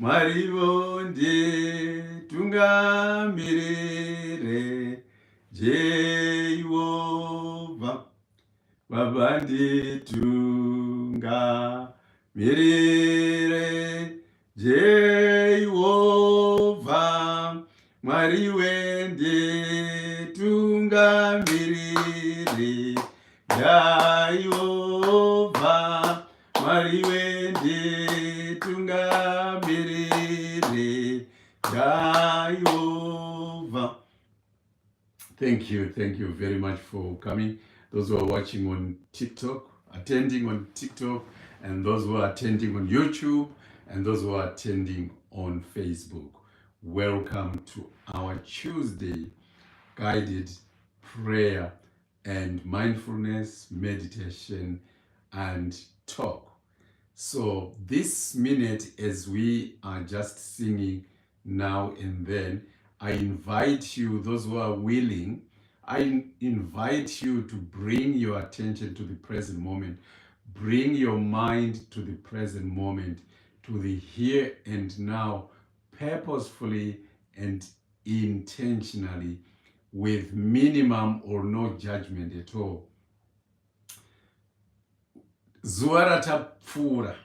Mwarivo nditungamirire Jehova Baba nditungamirire Jehova Mwari wenditungamirire Jehova Mwari wenditungamirire Jehova. Thank you very much for coming. Those who are watching on TikTok, attending on TikTok, and those who are attending on YouTube, and those who are attending on Facebook. Welcome to our Tuesday guided prayer and mindfulness, meditation, and talk. So this minute, as we are just singing now and then, I invite you, those who are willing, I invite you to bring your attention to the present moment. Bring your mind to the present moment, to the here and now, purposefully and intentionally, with minimum or no judgment at all. Zuva ratapfuura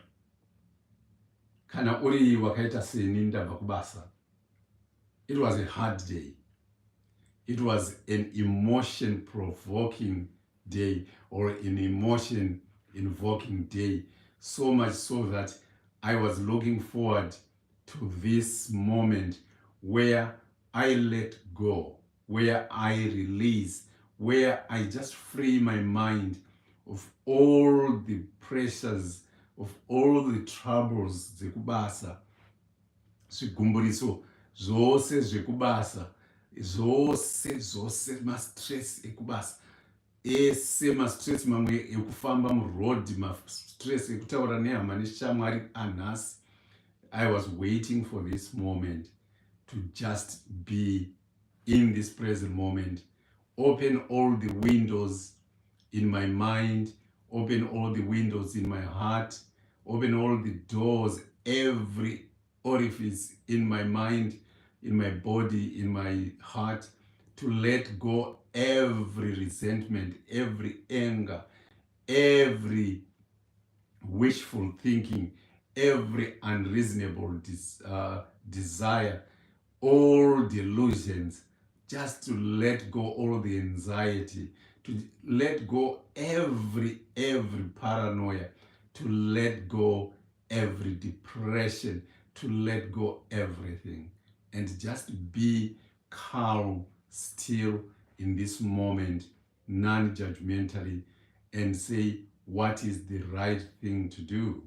kana uri wakaita seni ndabva kubasa. It was a hard day. It was an emotion-provoking day, or an emotion-invoking day. So much so that I was looking forward to this moment where I let go, where I release, where I just free my mind of all the pressures, of all the troubles dzekubasa, zvigumburiso zvose zvekubasa, zvose mastress ekubasa, ese mastress mamwe ekufamba muroad, mastress ekutaura nehama neshamwari anhasi. I was waiting for this moment to just be in this present moment. Open all the windows in my mind, open all the windows in my heart, open all the doors, every orifice in my mind, in my body, in my heart, to let go every resentment, every anger, every wishful thinking, every unreasonable desire, all delusions, just to let go all the anxiety, to let go every paranoia, to let go every depression, to let go everything, and just be calm, still in this moment, non-judgmentally, and say what is the right thing to do.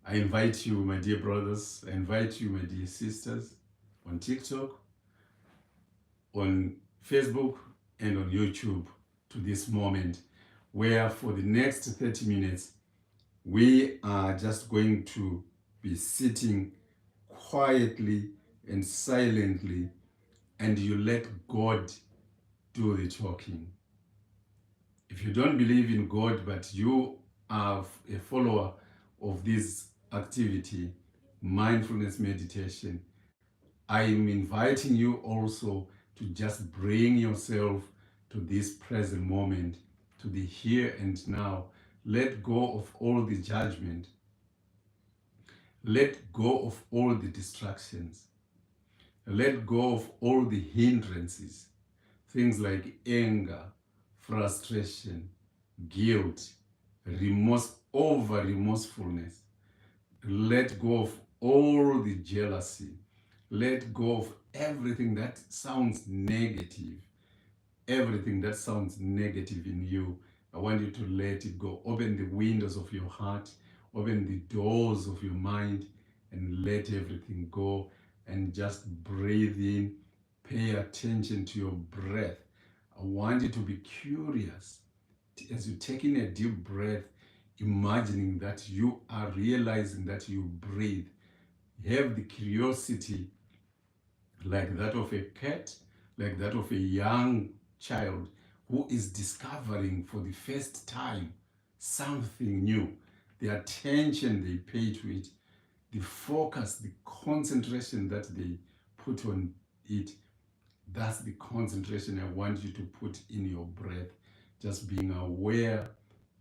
I invite you, my dear brothers, I invite you, my dear sisters, on TikTok, on Facebook, and on YouTube, to this moment where for the next 30 minutes, we are just going to be sitting quietly and silently, and you let God do the talking. If you don't believe in God, but you are a follower of this activity, mindfulness meditation, I am inviting you also to just bring yourself to this present moment, to the here and now. Let go of all the judgment. Let go of all the distractions. Let go of all the hindrances. Things like anger, frustration, guilt, remorse, over-remorsefulness. Let go of all the jealousy. Let go of everything that sounds negative. Everything that sounds negative in you, I want you to let it go. Open the windows of your heart, open the doors of your mind, and let everything go, and just breathe in. Pay attention to your breath. I want you to be curious. As you take in a deep breath, imagining that you are realizing that you breathe. Have the curiosity like that of a cat, like that of a young child who is discovering for the first time something new. The attention they pay to it the focus, the concentration that they put on it, that's the concentration I want you to put in your breath. Just being aware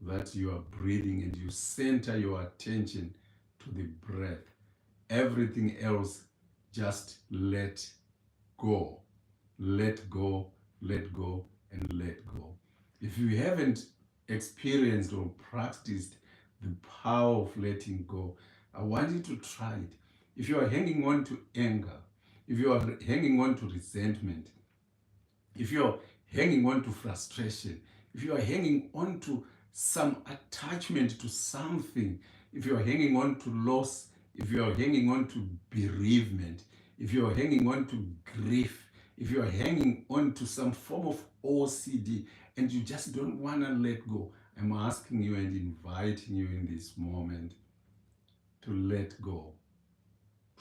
that you are breathing and you center your attention to the breath. Everything else, just let go. Let go, let go, and let go. If you haven't experienced or practiced the power of letting go, I want you to try it. If you are hanging on to anger, if you are hanging on to resentment, if you're hanging on to frustration, if you are hanging on to some attachment to something, if you are hanging on to loss, if you are hanging on to bereavement, if you are hanging on to grief, if you are hanging on to some form of OCD and you just don't want to let go, I'm asking you and inviting you in this moment to let go.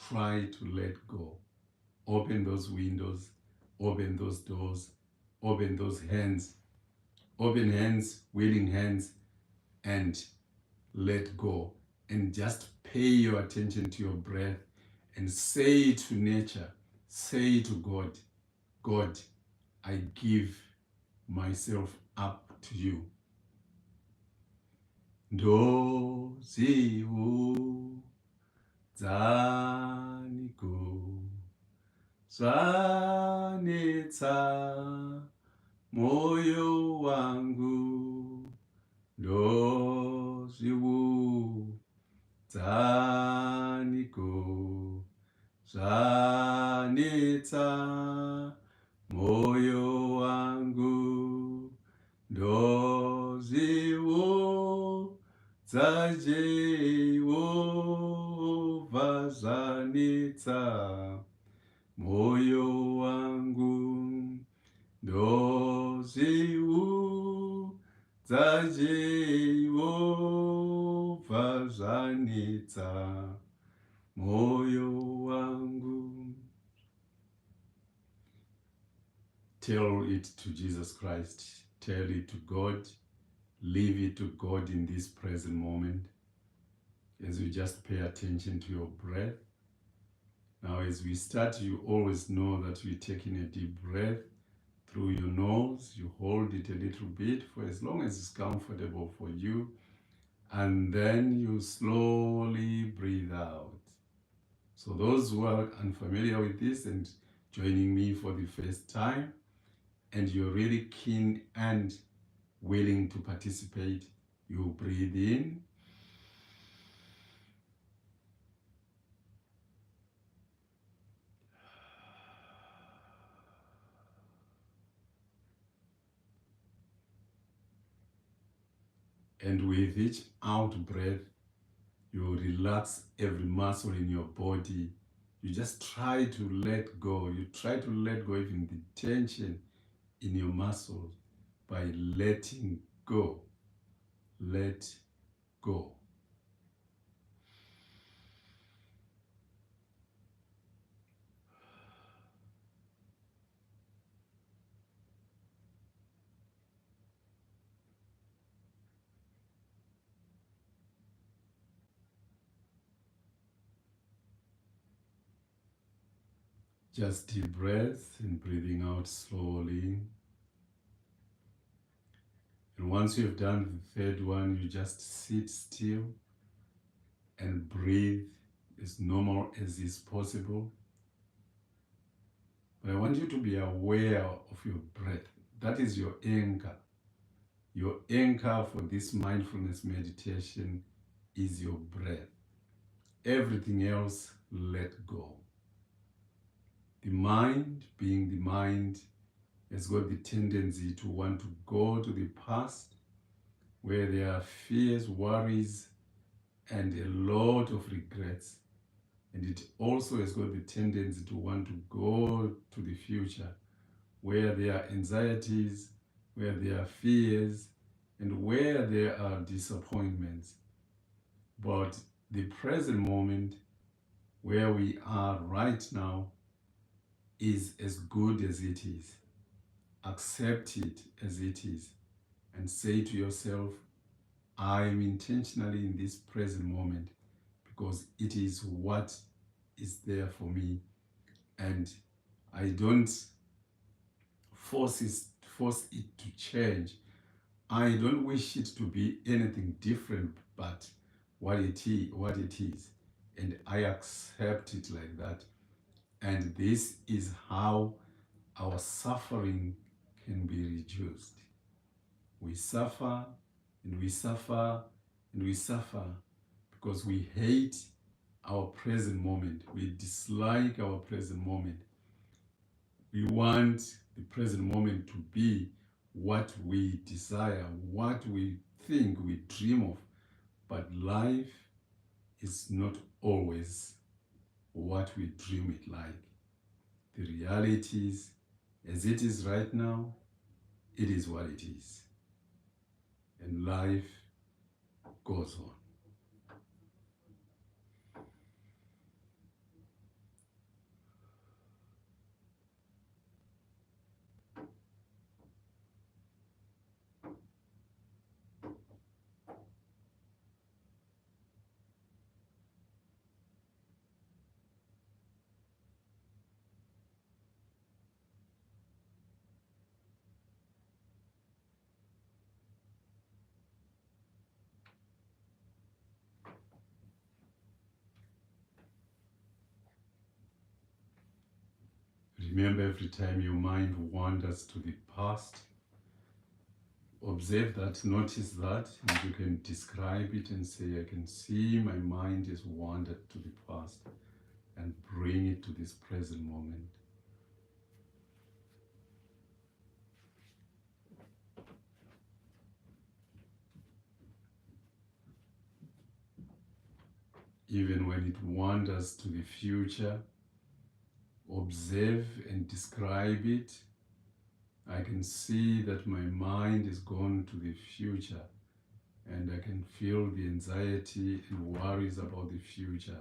Try to let go. Open those windows, open those doors, open those hands, open hands, willing hands, and let go. And just pay your attention to your breath and say to nature, say to God, God, I give myself up to you. Ndoziudzaniko zvanetsa moyo wangu, ndozviudzaniko zvanetsa moyo wangu, ndozviudza Jehovha zvanetsa moyo wangu, ndozviudza Jehovha zvanetsa moyo wangu. Tell it to Jesus Christ. Tell it to God. Leave it to God in this present moment as you just pay attention to your breath. Now, as we start, you always know that you're taking a deep breath through your nose. You hold it a little bit for as long as it's comfortable for you. And then you slowly breathe out. So those who are unfamiliar with this and joining me for the first time, and you're really keen and willing to participate, you breathe in. And with each out breath, you relax every muscle in your body. You just try to let go. You try to let go even the tension in your muscles by letting go. Let go. Just deep breath and breathing out slowly. And once you've done the third one, you just sit still and breathe as normal as is possible. But I want you to be aware of your breath. That is your anchor. Your anchor for this mindfulness meditation is your breath. Everything else, let go. The mind, being the mind, has got the tendency to want to go to the past where there are fears, worries, and a lot of regrets. And it also has got the tendency to want to go to the future where there are anxieties, where there are fears, and where there are disappointments. But the present moment where we are right now is as good as it is. Accept it as it is and say to yourself, I am intentionally in this present moment because it is what is there for me, and I don't force it to change. I don't wish it to be anything different but what it is, and I accept it like that. And this is how our suffering can be reduced. We suffer and we suffer and we suffer because we hate our present moment. We dislike our present moment. We want the present moment to be what we desire, what we think, we dream of. But life is not always what we dream it like. The reality is, as it is right now, it is what it is. And life goes on. Remember, every time your mind wanders to the past, observe that, notice that, and you can describe it and say, I can see my mind is wandered to the past, and bring it to this present moment. Even when it wanders to the future, observe and describe it. I can see that my mind is gone to the future, and I can feel the anxiety and worries about the future,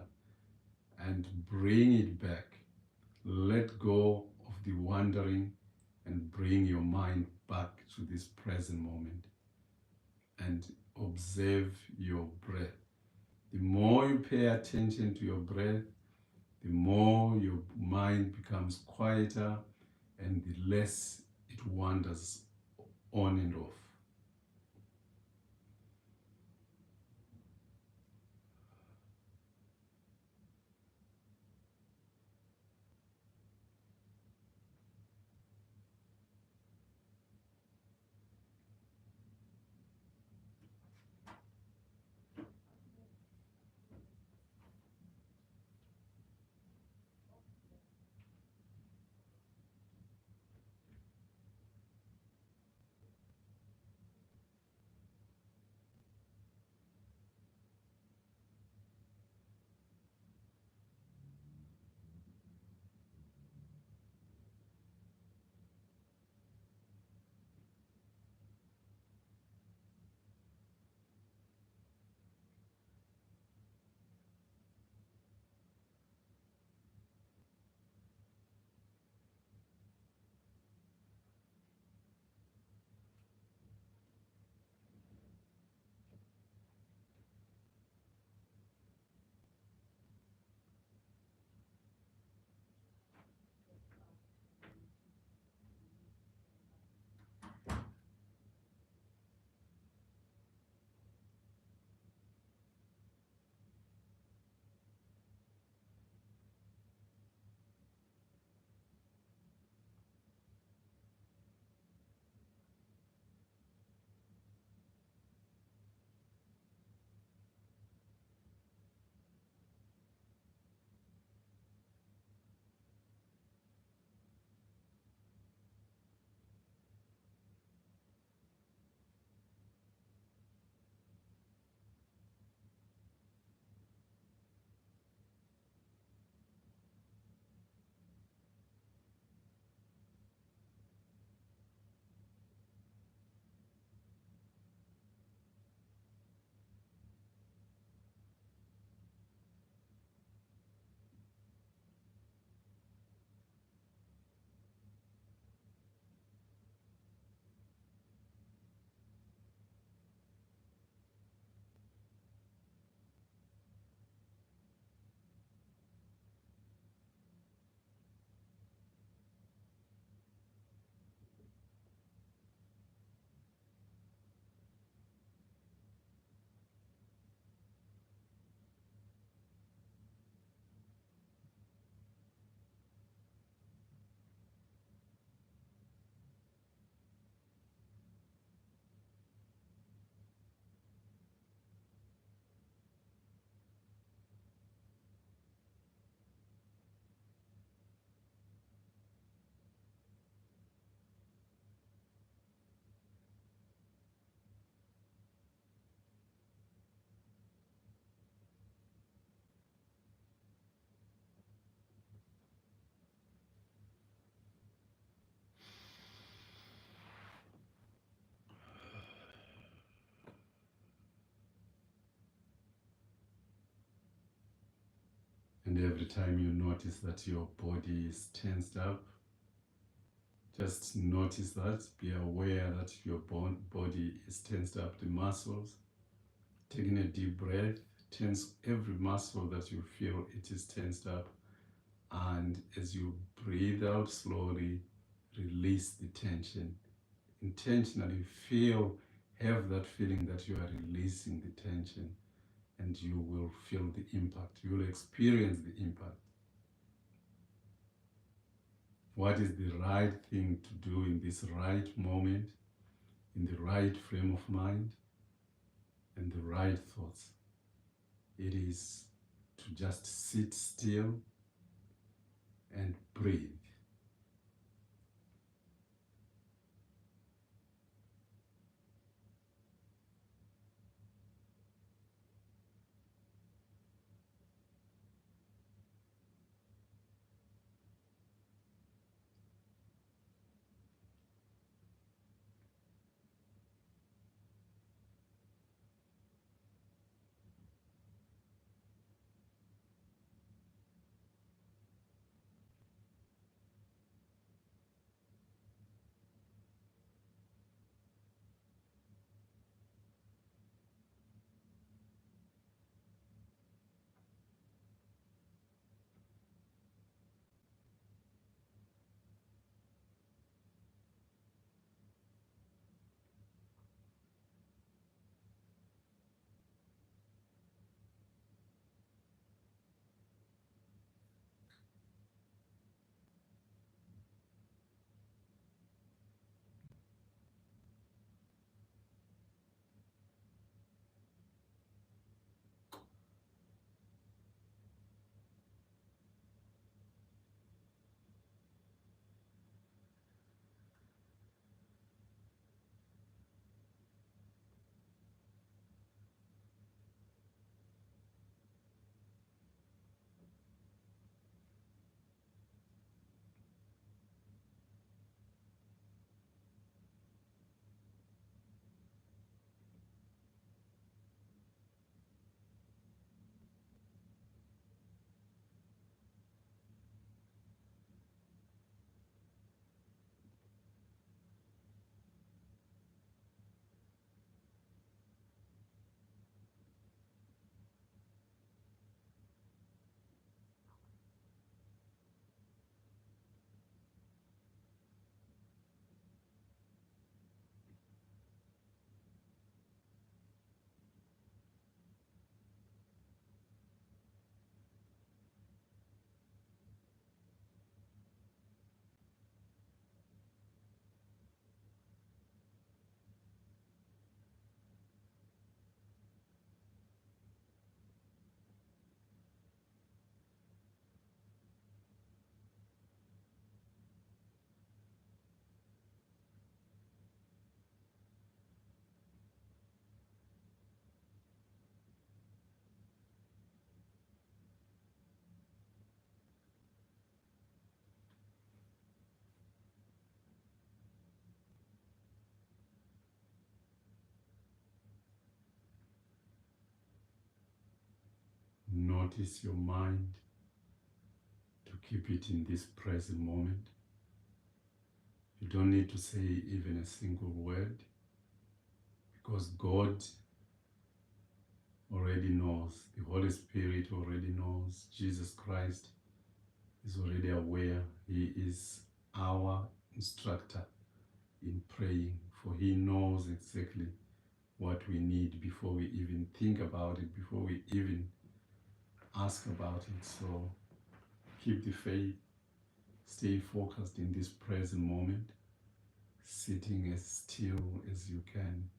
and bring it back. Let go of the wandering and bring your mind back to this present moment, and observe your breath. The more you pay attention to your breath, the more your mind becomes quieter and the less it wanders on and off. And every time you notice that your body is tensed up, just notice that, be aware that your body is tensed up, the muscles. Taking a deep breath, tense every muscle that you feel it is tensed up. And as you breathe out slowly, release the tension. Intentionally have that feeling that you are releasing the tension, and you will feel the impact. You will experience the impact. What is the right thing to do in this right moment, in the right frame of mind, and the right thoughts? It is to just sit still and breathe. Notice your mind, to keep it in this present moment. You don't need to say even a single word, because God already knows, the Holy Spirit already knows, Jesus Christ is already aware. He is our instructor in praying, for he knows exactly what we need before we even think about it, before we even ask about it. So keep the faith, stay focused in this present moment, sitting as still as you can,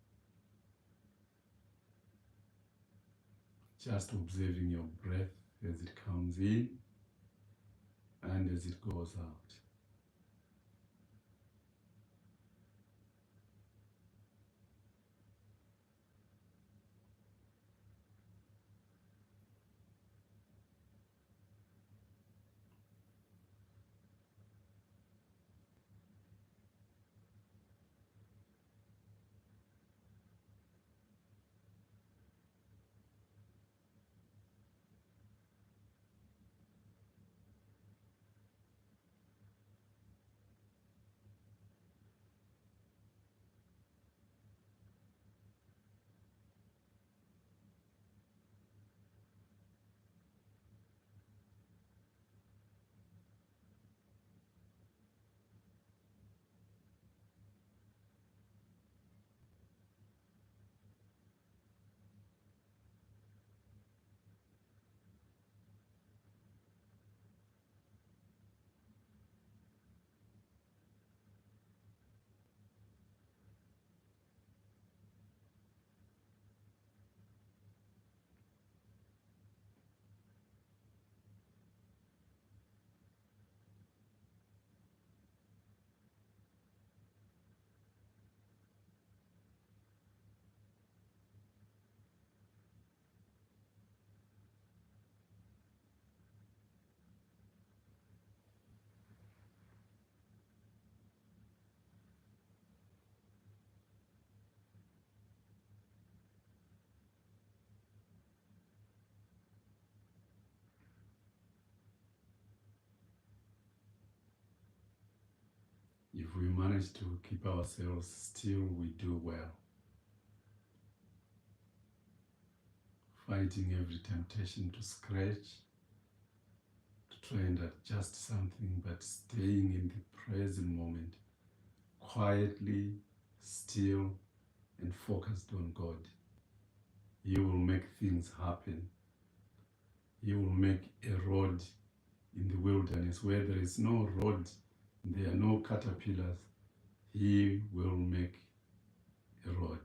just observing your breath as it comes in and as it goes out. If we manage to keep ourselves still, we do well. Fighting every temptation to scratch, to try and adjust something, but staying in the present moment, quietly, still, and focused on God. He will make things happen. He will make a road in the wilderness where there is no road, there are no caterpillars. He will make a road.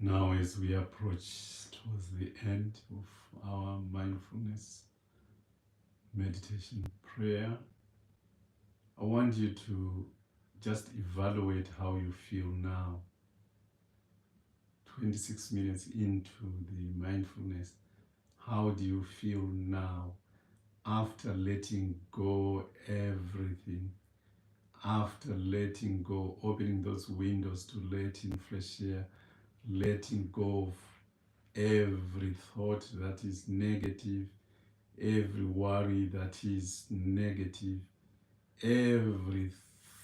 Now, as we approach towards the end of our mindfulness meditation prayer, I want you to just evaluate how you feel now. 26 minutes into the mindfulness, how do you feel now after letting go everything? After letting go, opening those windows to let in fresh air, letting go of every thought that is negative, every worry that is negative, every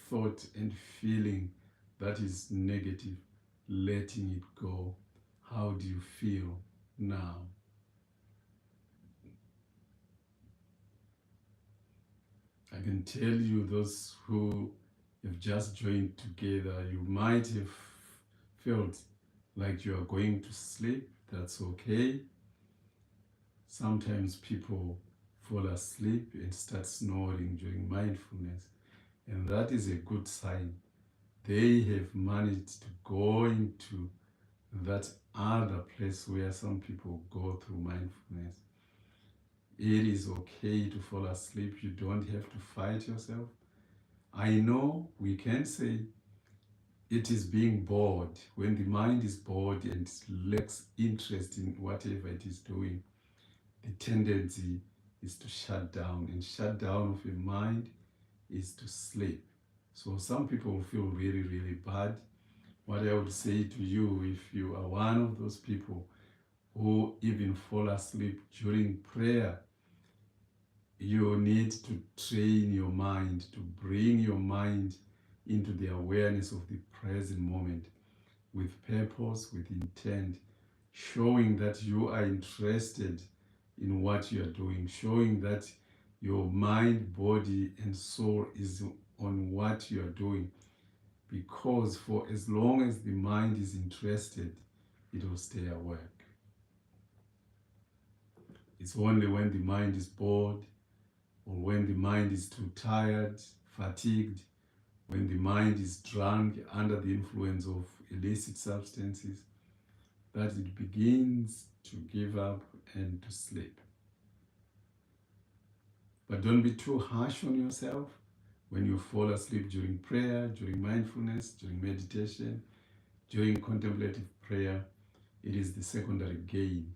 thought and feeling that is negative, letting it go. How do you feel now? I can tell you, those who have just joined together, you might have felt like you are going to sleep. That's okay. Sometimes people fall asleep and start snoring during mindfulness, and that is a good sign. They have managed to go into that other place where some people go through mindfulness. It is okay to fall asleep. You don't have to fight yourself. I know we can say it is being bored. When the mind is bored and lacks interest in whatever it is doing, the tendency is to shut down, and shut down of your mind is to sleep. So some people feel really, really bad. What I would say to you, if you are one of those people who even fall asleep during prayer, you need to train your mind to bring your mind into the awareness of the present moment with purpose, with intent, showing that you are interested in what you are doing, showing that your mind, body, and soul is on what you are doing. Because for as long as the mind is interested, it will stay awake. It's only when the mind is bored, or when the mind is too tired, fatigued, when the mind is drunk under the influence of illicit substances, that it begins to give up and to sleep. But don't be too harsh on yourself when you fall asleep during prayer, during mindfulness, during meditation, during contemplative prayer. It is the secondary gain.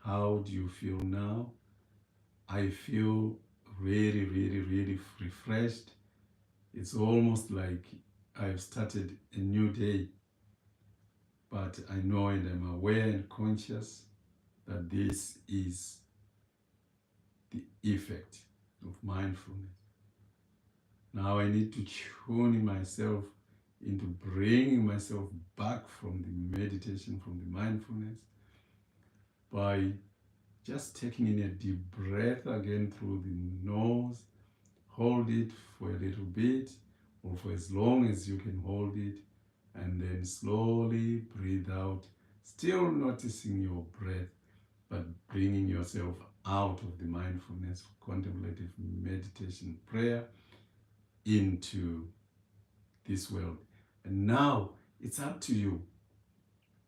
How do you feel now? I feel really, really, really refreshed. It's almost like I've started a new day. But I know and I'm aware and conscious that this is the effect of mindfulness. Now I need to tune myself into bringing myself back from the meditation, from the mindfulness, by just taking in a deep breath again through the nose. Hold it for a little bit, or for as long as you can hold it, and then slowly breathe out, still noticing your breath, but bringing yourself out of the mindfulness, contemplative meditation prayer into this world. And now it's up to you.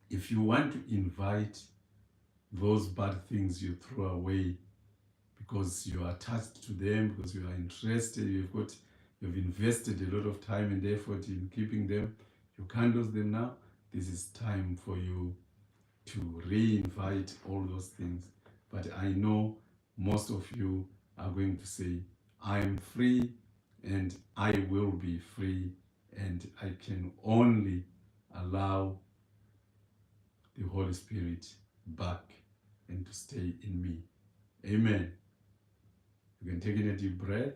If you want to invite those bad things you throw away because you are attached to them, because you are interested, you've invested a lot of time and effort in keeping them, you can't lose them now. This is time for you to re-invite all those things. But I know most of you are going to say, I am free and I will be free, and I can only allow the Holy Spirit back and to stay in me. Amen. You can take in a deep breath.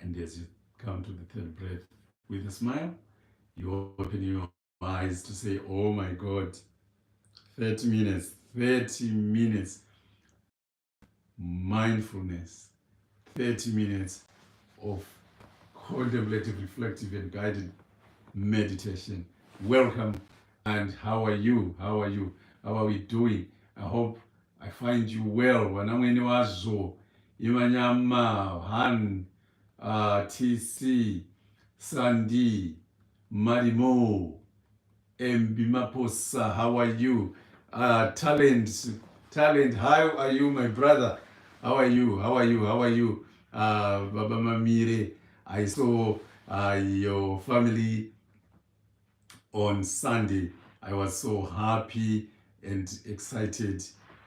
And as you come to the third breath with a smile, you open your eyes to say, oh my God, 30 minutes mindfulness, 30 minutes of contemplative, reflective, and guided meditation. Welcome. And how are you? How are we doing? I hope I find you well. Wanamweni wazvo, Imanyama, Han, TC, Sandy, Marimo, Mbimaposa, how are you? Talent, how are you, my brother? How are you? Baba Mamire, I saw your family on Sunday. I was so happy and excited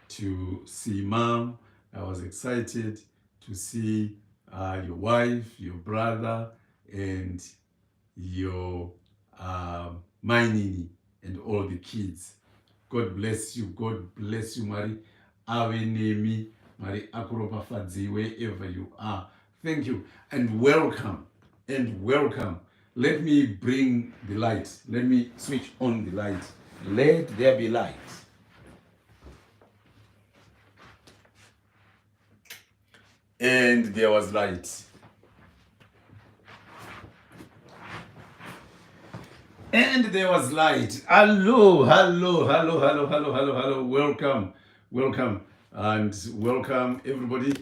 to see Mom. I was excited to see your wife, your brother, and your Mainini and all the kids. God bless you. Mari Avenemi, Mari Akuropafadzi, wherever you are. Thank you and welcome. Let me bring the light. Let me switch on the light. Let there be light. And there was light. And there was light. Hello. Welcome. And welcome everybody.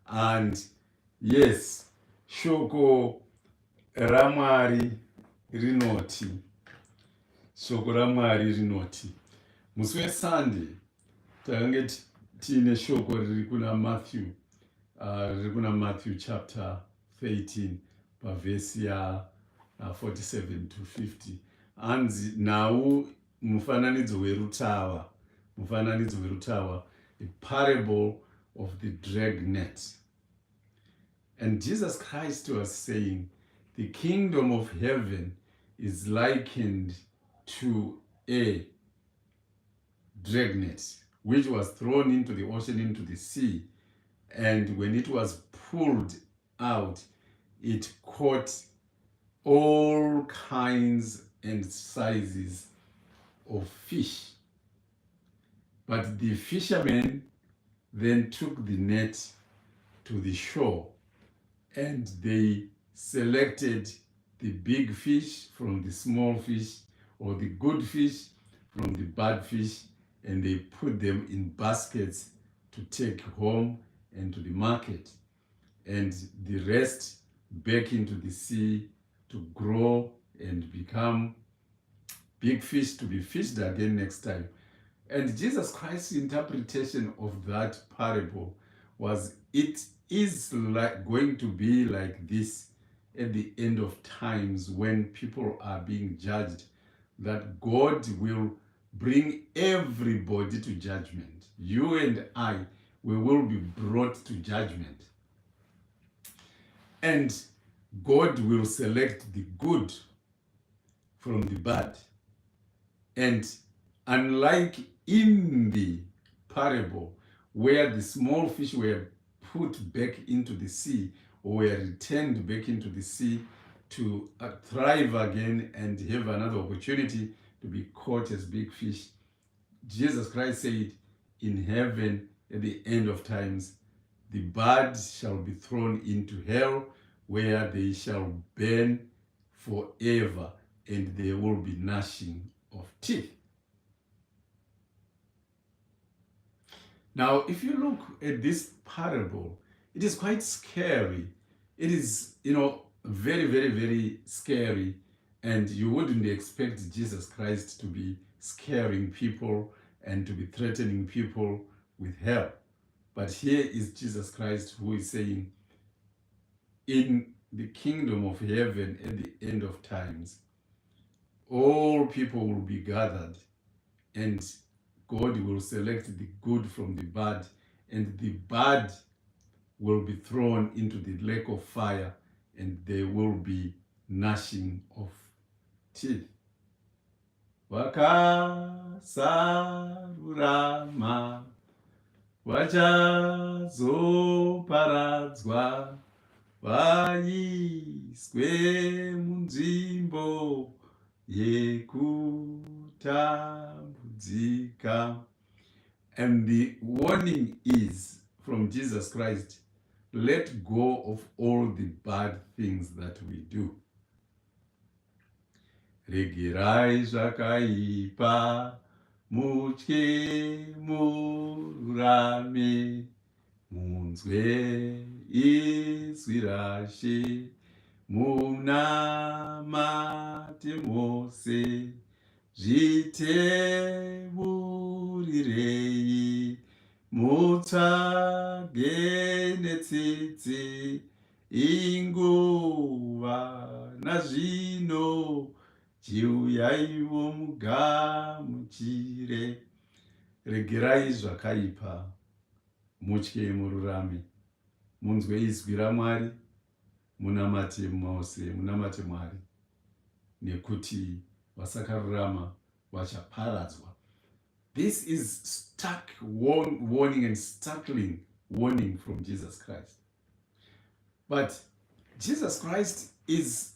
And yes, shoko ramwari rinoti. Musi weSunday takange tine shoko riri kuna Matthew chapter 13 pavhesi ya 47 to 50. Anzi nau mufananidzo werutava, a parable of the dragnet. And Jesus Christ was saying, the kingdom of heaven is likened to a dragnet, which was thrown into the ocean, into the sea. And when it was pulled out, it caught all kinds and sizes of fish. But the fishermen then took the net to the shore, and they selected the big fish from the small fish, or the good fish from the bad fish, and they put them in baskets to take home and to the market, and the rest back into the sea to grow and become big fish to be fished again next time. And Jesus Christ's interpretation of that parable was, it is going to be like this at the end of times, when people are being judged, that God will bring everybody to judgment. You and I, we will be brought to judgment. And God will select the good from the bad. And unlike in the parable, where the small fish were put back into the sea, or were returned back into the sea to thrive again and have another opportunity to be caught as big fish, Jesus Christ said, in heaven at the end of times, the bad shall be thrown into hell, where they shall burn forever, and there will be gnashing of teeth. Now, if you look at this parable, it is quite scary. It is, very, very, very scary. And you wouldn't expect Jesus Christ to be scaring people and to be threatening people with hell. But here is Jesus Christ who is saying, in the kingdom of heaven at the end of times, all people will be gathered, and God will select the good from the bad, and the bad will be thrown into the lake of fire, and there will be gnashing of teeth. Vakasarurama vachazoparadzwa, vaiswe munzvimbo yekutambudzika. And the warning is from Jesus Christ, let go of all the bad things that we do. Regerai zvakaipa, mutye murame, munzwe izwi raShe, munamate mose, zviteburirei, mutsvage netsitsi, inguva nazvino, chiuyaiwo mugamuchire. Regerai zvakaipa, mutye mururame, munzwe izwi raMwari, munamate mose, munamate Mwari, nekuti vasakarurama vachaparadzwa. This is stark warning and startling warning from Jesus Christ. But Jesus Christ is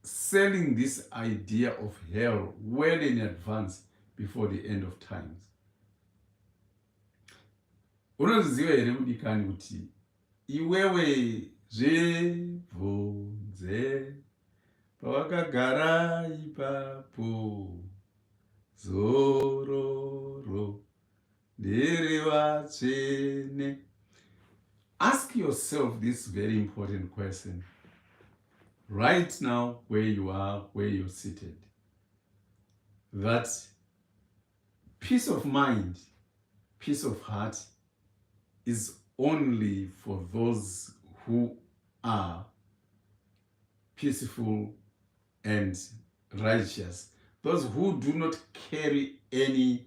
selling this idea of hell well in advance before the end of times. Unoziva here mudikani kuti iwewe zvebvunze pawakagara ipapo, zororo nderevatsvene. Ask yourself this very important question right now, where you are, where you're seated. That peace of mind, peace of heart is only for those who are peaceful and righteous, those who do not carry any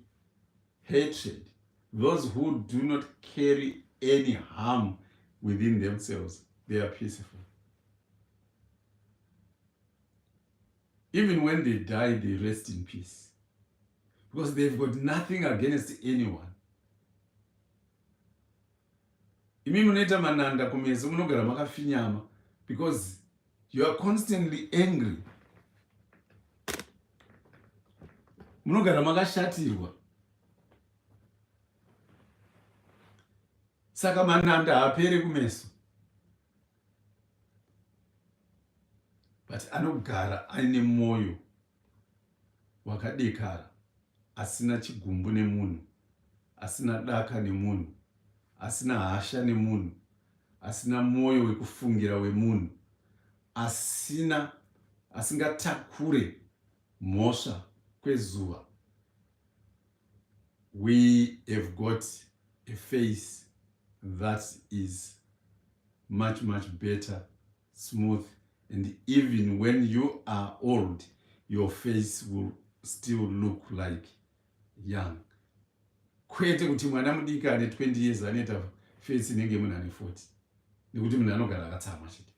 hatred, those who do not carry any harm within themselves. They are peaceful. Even when they die, they rest in peace, because they've got nothing against anyone. Imi munoita mananda kumeso, munogara makafinyama, because you are constantly angry. Munogara makashatirwa. Saka mananda haaperi kumeso. But anogara aine moyo wakadekara, asina chigumbu nemunhu, asina daka nemunhu, asina hasha nemunhu, asina moyo wekufungira wemunhu, asingatakure mhosva kwezuva. We have got a face that is much, much better, smooth, and even when you are old, your face will still look like young. Kwete kuti mwana mudiki ane 20 years anoita face inenge munhu ane 40, nekuti munhu anogara akatsama chete.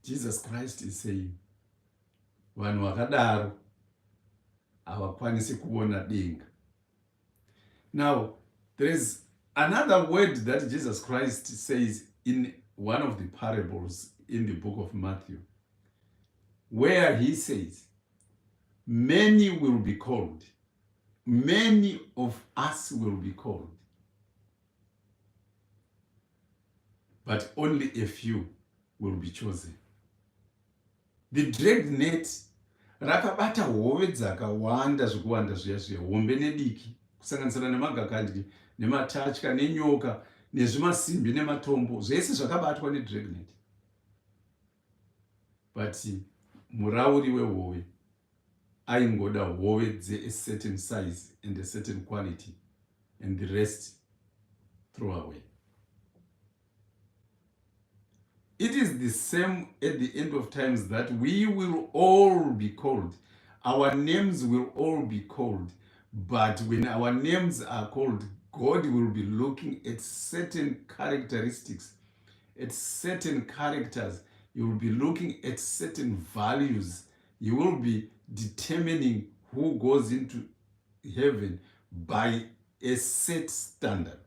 Jesus Christ is saying, vanhu vakadaro havakwanisi kuona denga. Now, there is another word that Jesus Christ says in one of the parables in the book of Matthew, where he says, many will be called, many of us will be called, but only a few will be chosen. The dragnet rakabata hove dzakawanda zvekuwanda zviya zviya, hombe nediki, kusanganisira nemagakadyi nematatya nenyoka nezvimasimbi nematombo, zvese zvakabatwa nedragnet. But murauri wehove aingoda hove dze a certain size and a certain quality, and the rest throw away. It is the same at the end of times, that we will all be called. Our names will all be called. But when our names are called, God will be looking at certain characteristics, at certain characters. He will be looking at certain values. He will be determining who goes into heaven by a set standard.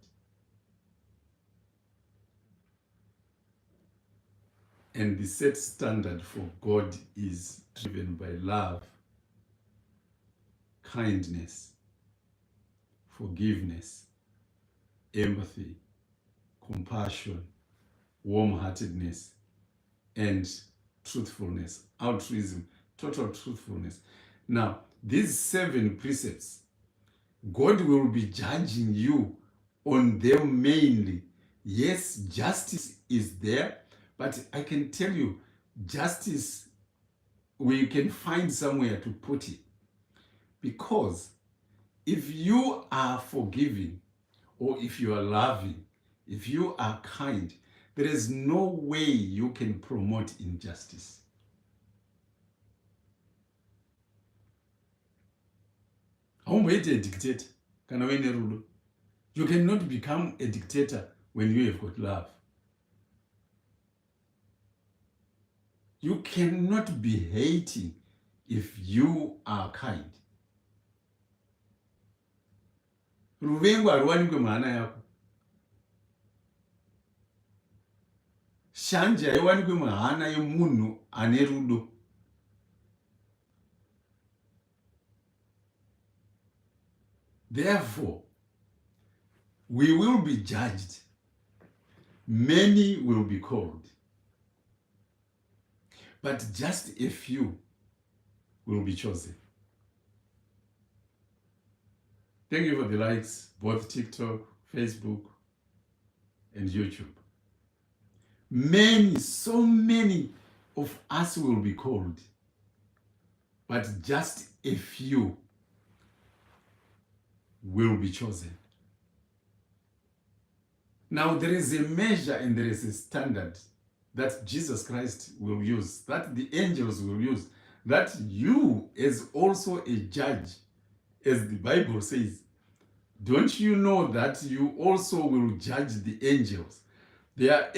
And the set standard for God is driven by love, kindness, forgiveness, empathy, compassion, warm-heartedness, and truthfulness. Altruism, total truthfulness. Now, these 7 precepts, God will be judging you on them mainly. Yes, justice is there, but I can tell you, justice, we can find somewhere to put it. Because if you are forgiving, or if you are loving, if you are kind, there is no way you can promote injustice. Haumboite a dictator kana uine rudo. You cannot become a dictator when you have got love. You cannot be hating if you are kind. Ruvengo haruwanikwe muhana yako. Shanje haiwanikwe muhana yemunhu ane rudo. Therefore, we will be judged. Many will be called. But just a few will be chosen. Thank you for the likes, both TikTok, Facebook, and YouTube. Many, so many of us will be called, but just a few will be chosen. Now, there is a measure and there is a standard that Jesus Christ will use, that the angels will use, that you, as also a judge, as the Bible says, don't you know that you also will judge the angels? There are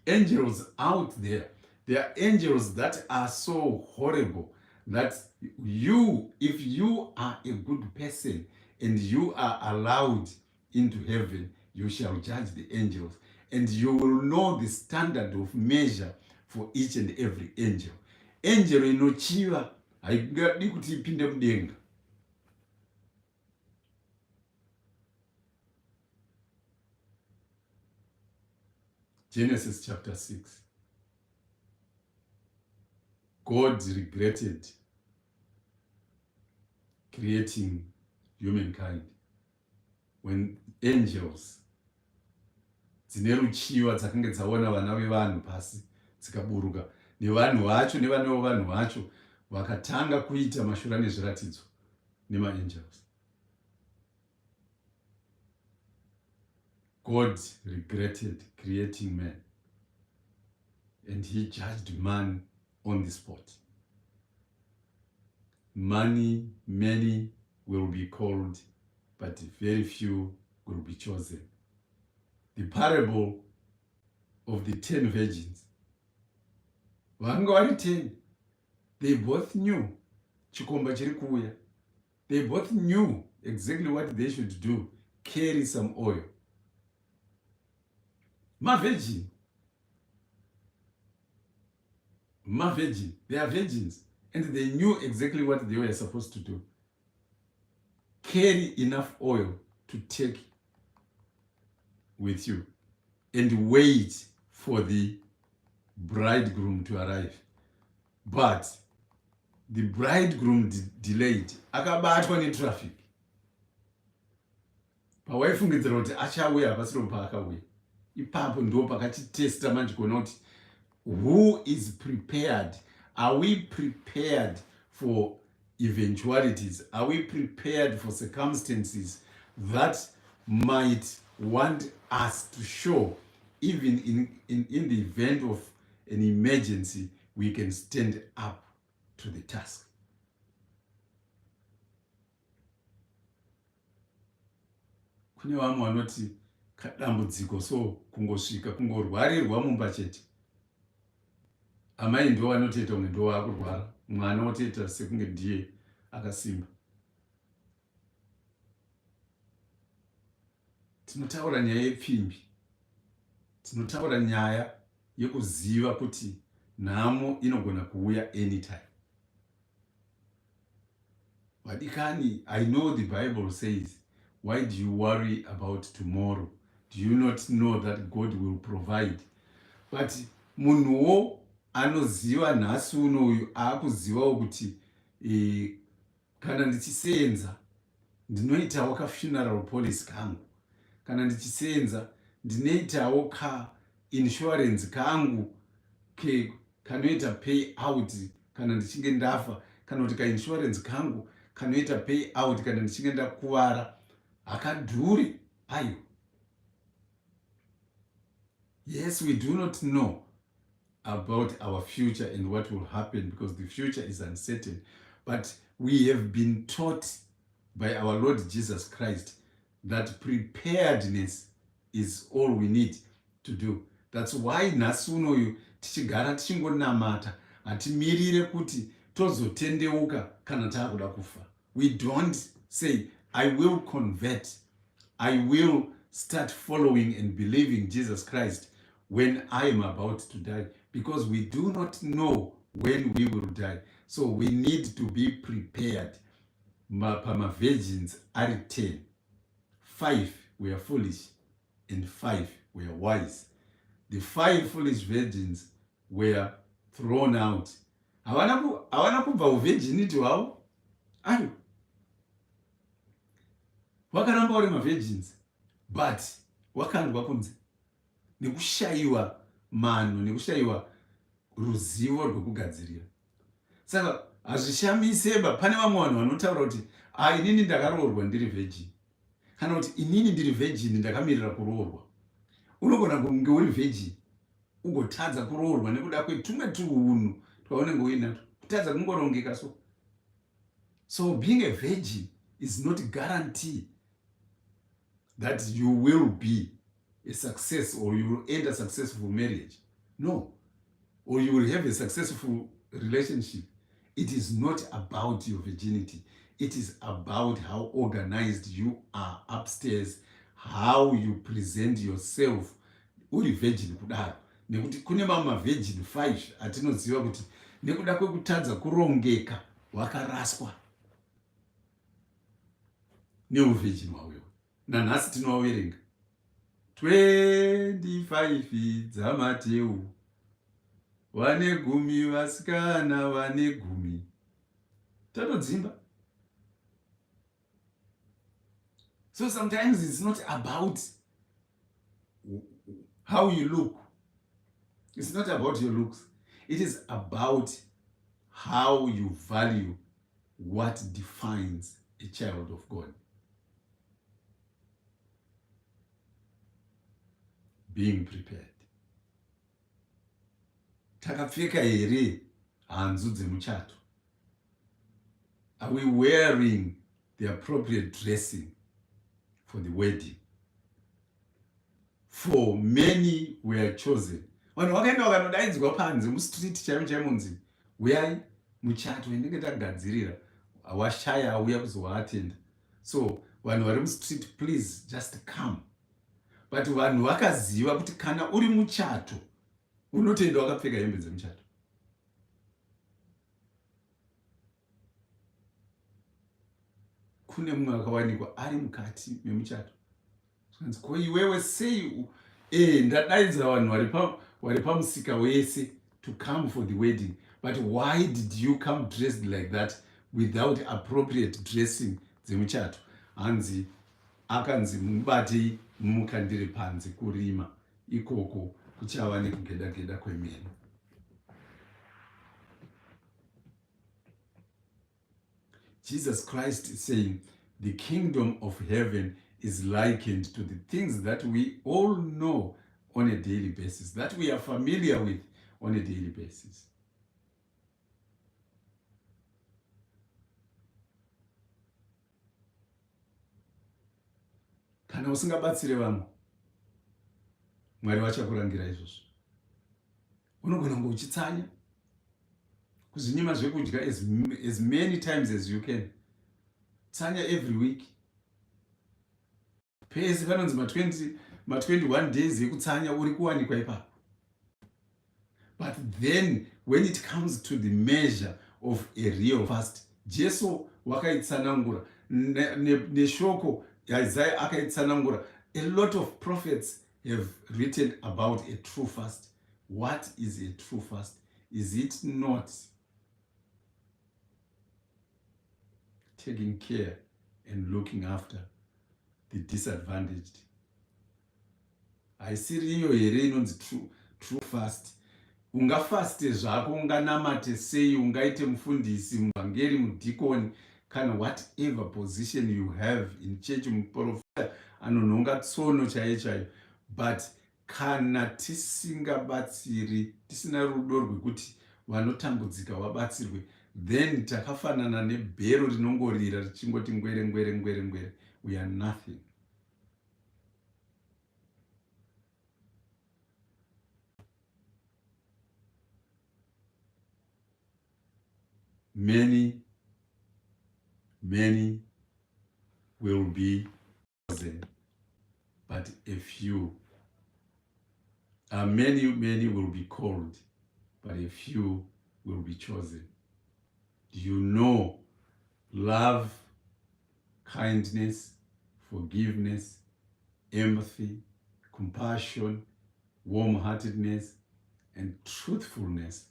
angels out there. There are angels that are so horrible that you, if you are a good person and you are allowed into heaven, you shall judge the angels. And you will know the standard of measure for each and every angel. Angel inochiva haingadi kuti ipinde mudenga. Genesis chapter 6. God regretted creating humankind when angels dzine ruchiva dzakange dzaona vana vevanhu pasi dzikaburuka nevanhu vacho nevana vevanhu vacho vakatanga kuita mashura nezviratidzo nemaangels. God regretted creating man, and he judged man on the spot. Many will be called, but very few will be chosen. The parable of the 10 virgins. Vanga vari 10. They both knew chikomba chiri kuuya. They both knew exactly what they should do. Carry some oil. My virgin, they are virgins, and they knew exactly what they were supposed to do. Carry enough oil to take with you and wait for the bridegroom to arrive. But the bridegroom delayed. Akabatwa netraffic. Pawaifungidzira kuti achauya pasiro paakauya. Ipapo ndo pakatitesta manje kuona kuti who is prepared? Are we prepared for eventualities? Are we prepared for circumstances that might want us to show, even in the event of an emergency, we can stand up to the task? Kune vamwe vanoti kadambudziko so kungosvika kungorwarirwa mumba chete. Amai ndo vanotoita kunge ndo vakurwara, mwana otoita sekunge ndiye akasimba. Tinotaura nyaya yepfimbi. Tinotaura nyaya yekuziva kuti nhamo inogona kuuya anytime. Vadikani, I know the Bible says, why do you worry about tomorrow? Do you not know that God will provide? But munhuwo anoziva nhasi uno uyu akuzivawo kuti kana ndichisenza ndinoitawo ka-funeral policy kangu, kana ndichisenza ndinoitawo ka-insurance kangu kanoita pay out kana ndichinge ndafa, kana kuti ka-insurance kangu kanoita pay out kana ndichinge ndakuvara. Hakadhuri ayo. Yes, we do not know about our future and what will happen because the future is uncertain. But we have been taught by our Lord Jesus Christ that preparedness is all we need to do. That's why nhasi unoyu tichigara tichingonamata hatimirire kuti tozotendeuka kana taakuda kufa. We don't say, I will convert, I will start following and believing Jesus Christ when I am about to die, because we do not know when we will die. So we need to be prepared. Pama virgins are 10. 5 were foolish and 5 were wise. The 5 foolish virgins were thrown out. Hawana kubva uvirginity hwavo. Ayo. Wakaramba uri mavirgins. But wakandwa kunze nekushayiwa mano, nekushayiwa ruzivo rwekugadzirira. Saka hazvishamise, pane vamwe vanhu vanotaura kuti inini ndakaroorwa ndiri virgin, kana kuti inini ndiri virgin ndakamirira kuroorwa. Unogona kunge uri virgin ugotadza kuroorwa nekuda kwetumwe tuhunhu twaunenge uinatwo, kutadza kungorongeka so. So being a virgin is not guarantee that you will be a success or you will end a successful marriage. No. Or you will have a successful relationship. It is not about your virginity. It is about how organized you are upstairs, how you present yourself. Uri virgin kudaro. Nekuti kune mama virgin 5 atinoziva kuti nekuda kwekutadza kurongeka wakaraswa neuvirgin hwawewo. Nanhasi tinowaverenga 25 dzamateu, vane 10 vasikana vane 10. Tatodzimba. So sometimes it's not about how you look. It's not about your looks. It is about how you value what defines a child of God. Being prepared. Takapfeka here hanzu dzemuchato. Are we wearing the appropriate dressing for the wedding? For many were chosen. Vanhu vakaenda vakanodaidzwa panze mustreet chaimo chaimunzi, uyai muchato endenge tagadzirira, washaya auya kuzovaatenda. So vanhu vari mustreet, please just come. But vanhu vakaziva kuti kana uri muchato unotoenda wakapfeka hembe dzemuchato. Kune mumwe akawanikwa ari mukati memuchato. Ko iwewe sei ndadaidza vanhu vari pamusika wese to come for the wedding, but why did you come dressed like that without appropriate dressing dzemuchato? Akanzi mubate mukandire panze kurima, ikoko kuchava nekugeda kwemene. Jesus Christ is saying the kingdom of heaven is likened to the things that we all know on a daily basis, that we are familiar with on a daily basis. Kana usingabatsire vamwe, Mwari vachakurangira izvozvo. Unogona kunge uchitsanya kuzvinyima zvekudya as many times as you can. Tsanya every week. Pese panonzi ma 21 days ekutsanya uri kuwanikwa ipapo. But then when it comes to the measure of a real fast, Jesu wakaitsanangura neshoko Isaiah akaitsanangura. A lot of prophets have written about a true fast. What is a true fast? Is it not taking care and looking after the disadvantaged? Haisiri iyo here inonzi true fast. Ungafaste zvako, unganamate sei, ungaite mufundisi, muvhangeri, mudhikoni, kana whatever position you have in church, muprofita, anonhonga tsono chaiyo chaiyo. But kana tisingabatsiri, tisina rudo rwekuti vanotambudzika vabatsirwe, then takafanana nebhero rinongorira richingoti ngwere ngwere ngwere ngwere. We are nothing. Many will be chosen, but a few. Many will be called, but a few will be chosen. Do you know love, kindness, forgiveness, empathy, compassion, warm-heartedness, and truthfulness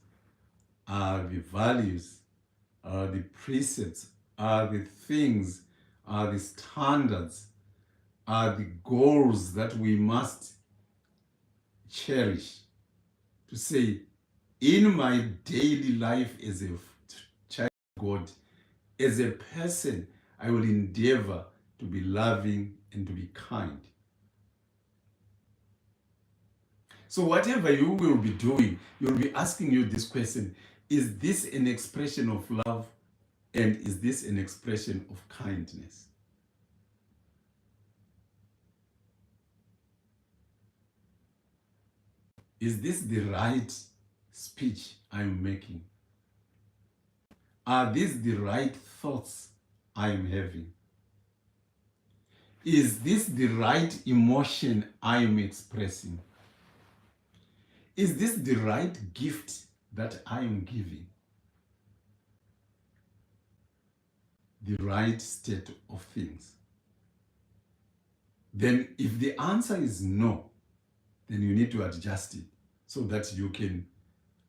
are the values, are the precepts, are the things, are the standards, are the goals that we must cherish. To say, in my daily life as a child of God, as a person, I will endeavor to be loving and to be kind. So whatever you will be doing, you'll be asking you this question: is this an expression of love, and is this an expression of kindness? Is this the right speech I'm making? Are these the right thoughts I'm having? Is this the right emotion I'm expressing? Is this the right gift that I am giving? The right state of things? Then if the answer is no, then you need to adjust it so that you can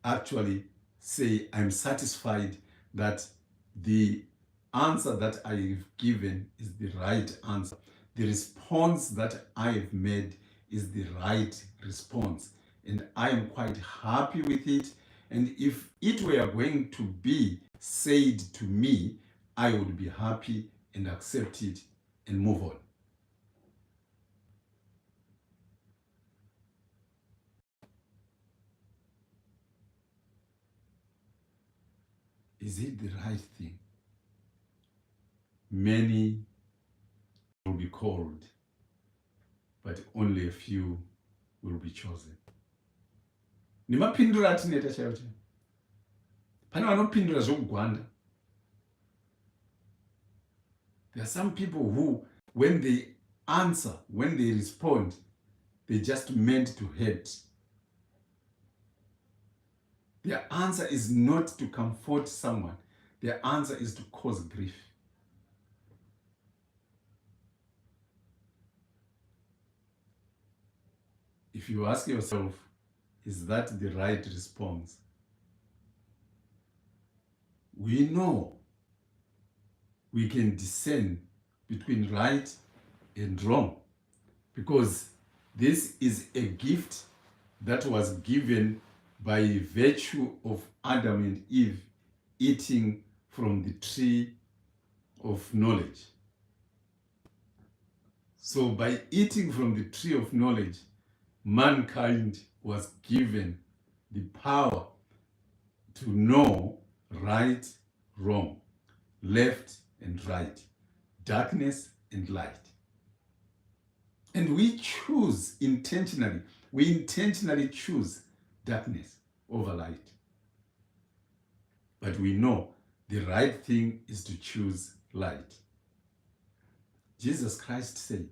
actually say, I'm satisfied that the answer that I've given is the right answer. The response that I've made is the right response. And I am quite happy with it. And if it were going to be said to me, I would be happy and accept it and move on. Is it the right thing? Many will be called, but only a few will be chosen. Nimapindura atineta chaiwo chaiwo. Pane vanopindura zvokugwanda. There are some people who, when they answer, when they respond, they just meant to hurt. Their answer is not to comfort someone. Their answer is to cause grief. If you ask yourself, is that the right response? We know we can discern between right and wrong, because this is a gift that was given by virtue of Adam and Eve eating from the tree of knowledge. So by eating from the tree of knowledge, mankind was given the power to know right, wrong, left and right, darkness and light. And we choose intentionally, we intentionally choose darkness over light. But we know the right thing is to choose light. Jesus Christ said,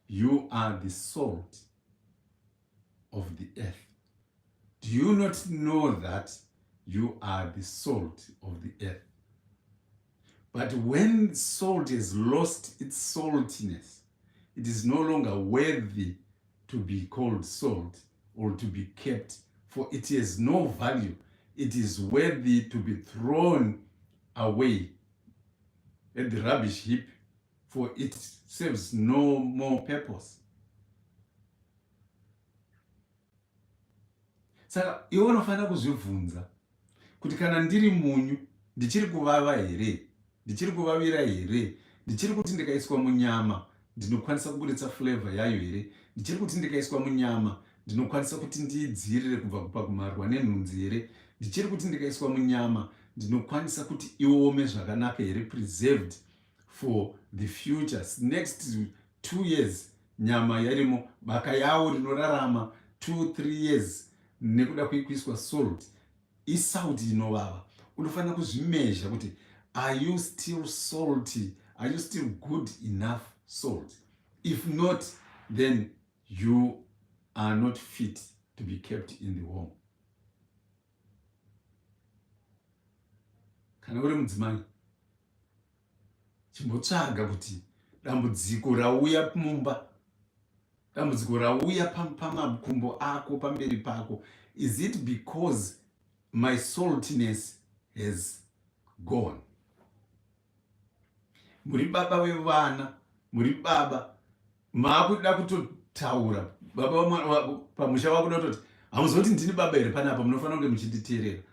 "You are the salt of the earth. Do you not know that you are the salt of the earth? But when salt has lost its saltiness, it is no longer worthy to be called salt or to be kept for it has no value. It is worthy to be thrown away at the rubbish heap, for it serves no more purpose. Saka iwe unofanira kuzvibvunza kuti kana ndiri munyu ndichiri kuvava here, ndichiri kuvavira here, ndichiri kuti ndikaiswa munyama ndinokwanisa kubuditsa flavor yayo here, ndichiri kuti ndikaiswa munyama ndinokwanisa kuti ndiidzirire kubva pakumarwa nenhunzi here, ndichiri kuti ndikaiswa munyama ndinokwanisa kuti iome zvakanaka here, preserved for the future. Next 2 years nyama yarimo, baka yawo rinorarama 2-3 years nekuda kuiswa salt. Isauti inovava. Unofanira kuzvimezha kuti are you still salty? Are you still good enough salt? If not, then you are not fit to be kept in the home. Kana uri mudzimai, chimbotsvaga kuti dambudziko rauya mumba, dambudziko rauya pamakumbo ako, pamberi pako, is it because my saltiness has gone? Muri baba vevana, muri baba, maakuda kutotaura, baba pamusha wako nototi hamuzoti ndini baba here panapa, munofanira kunge muchinditeerera.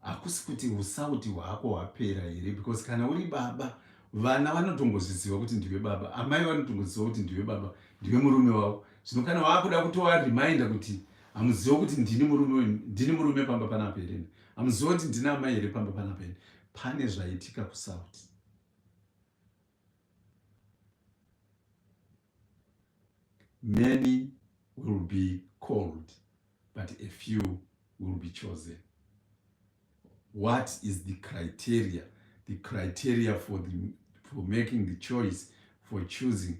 Hakusi kuti usauti hwako hwapera here, because kana uri baba, vana vanotongozviziva kuti ndiwe baba, amai vanotongoziva kuti ndiwe baba, ndiwe murume wavo. Zvino kana wakuda kutova reminder kuti hamuziva kuti ndini murume pamba panapa here, hamuziva kuti ndina amai here pamba panapa here, pane zvaitika kusauti. Many will be called, but a few will be chosen. What is the criteria? The criteria for making the choice, for choosing,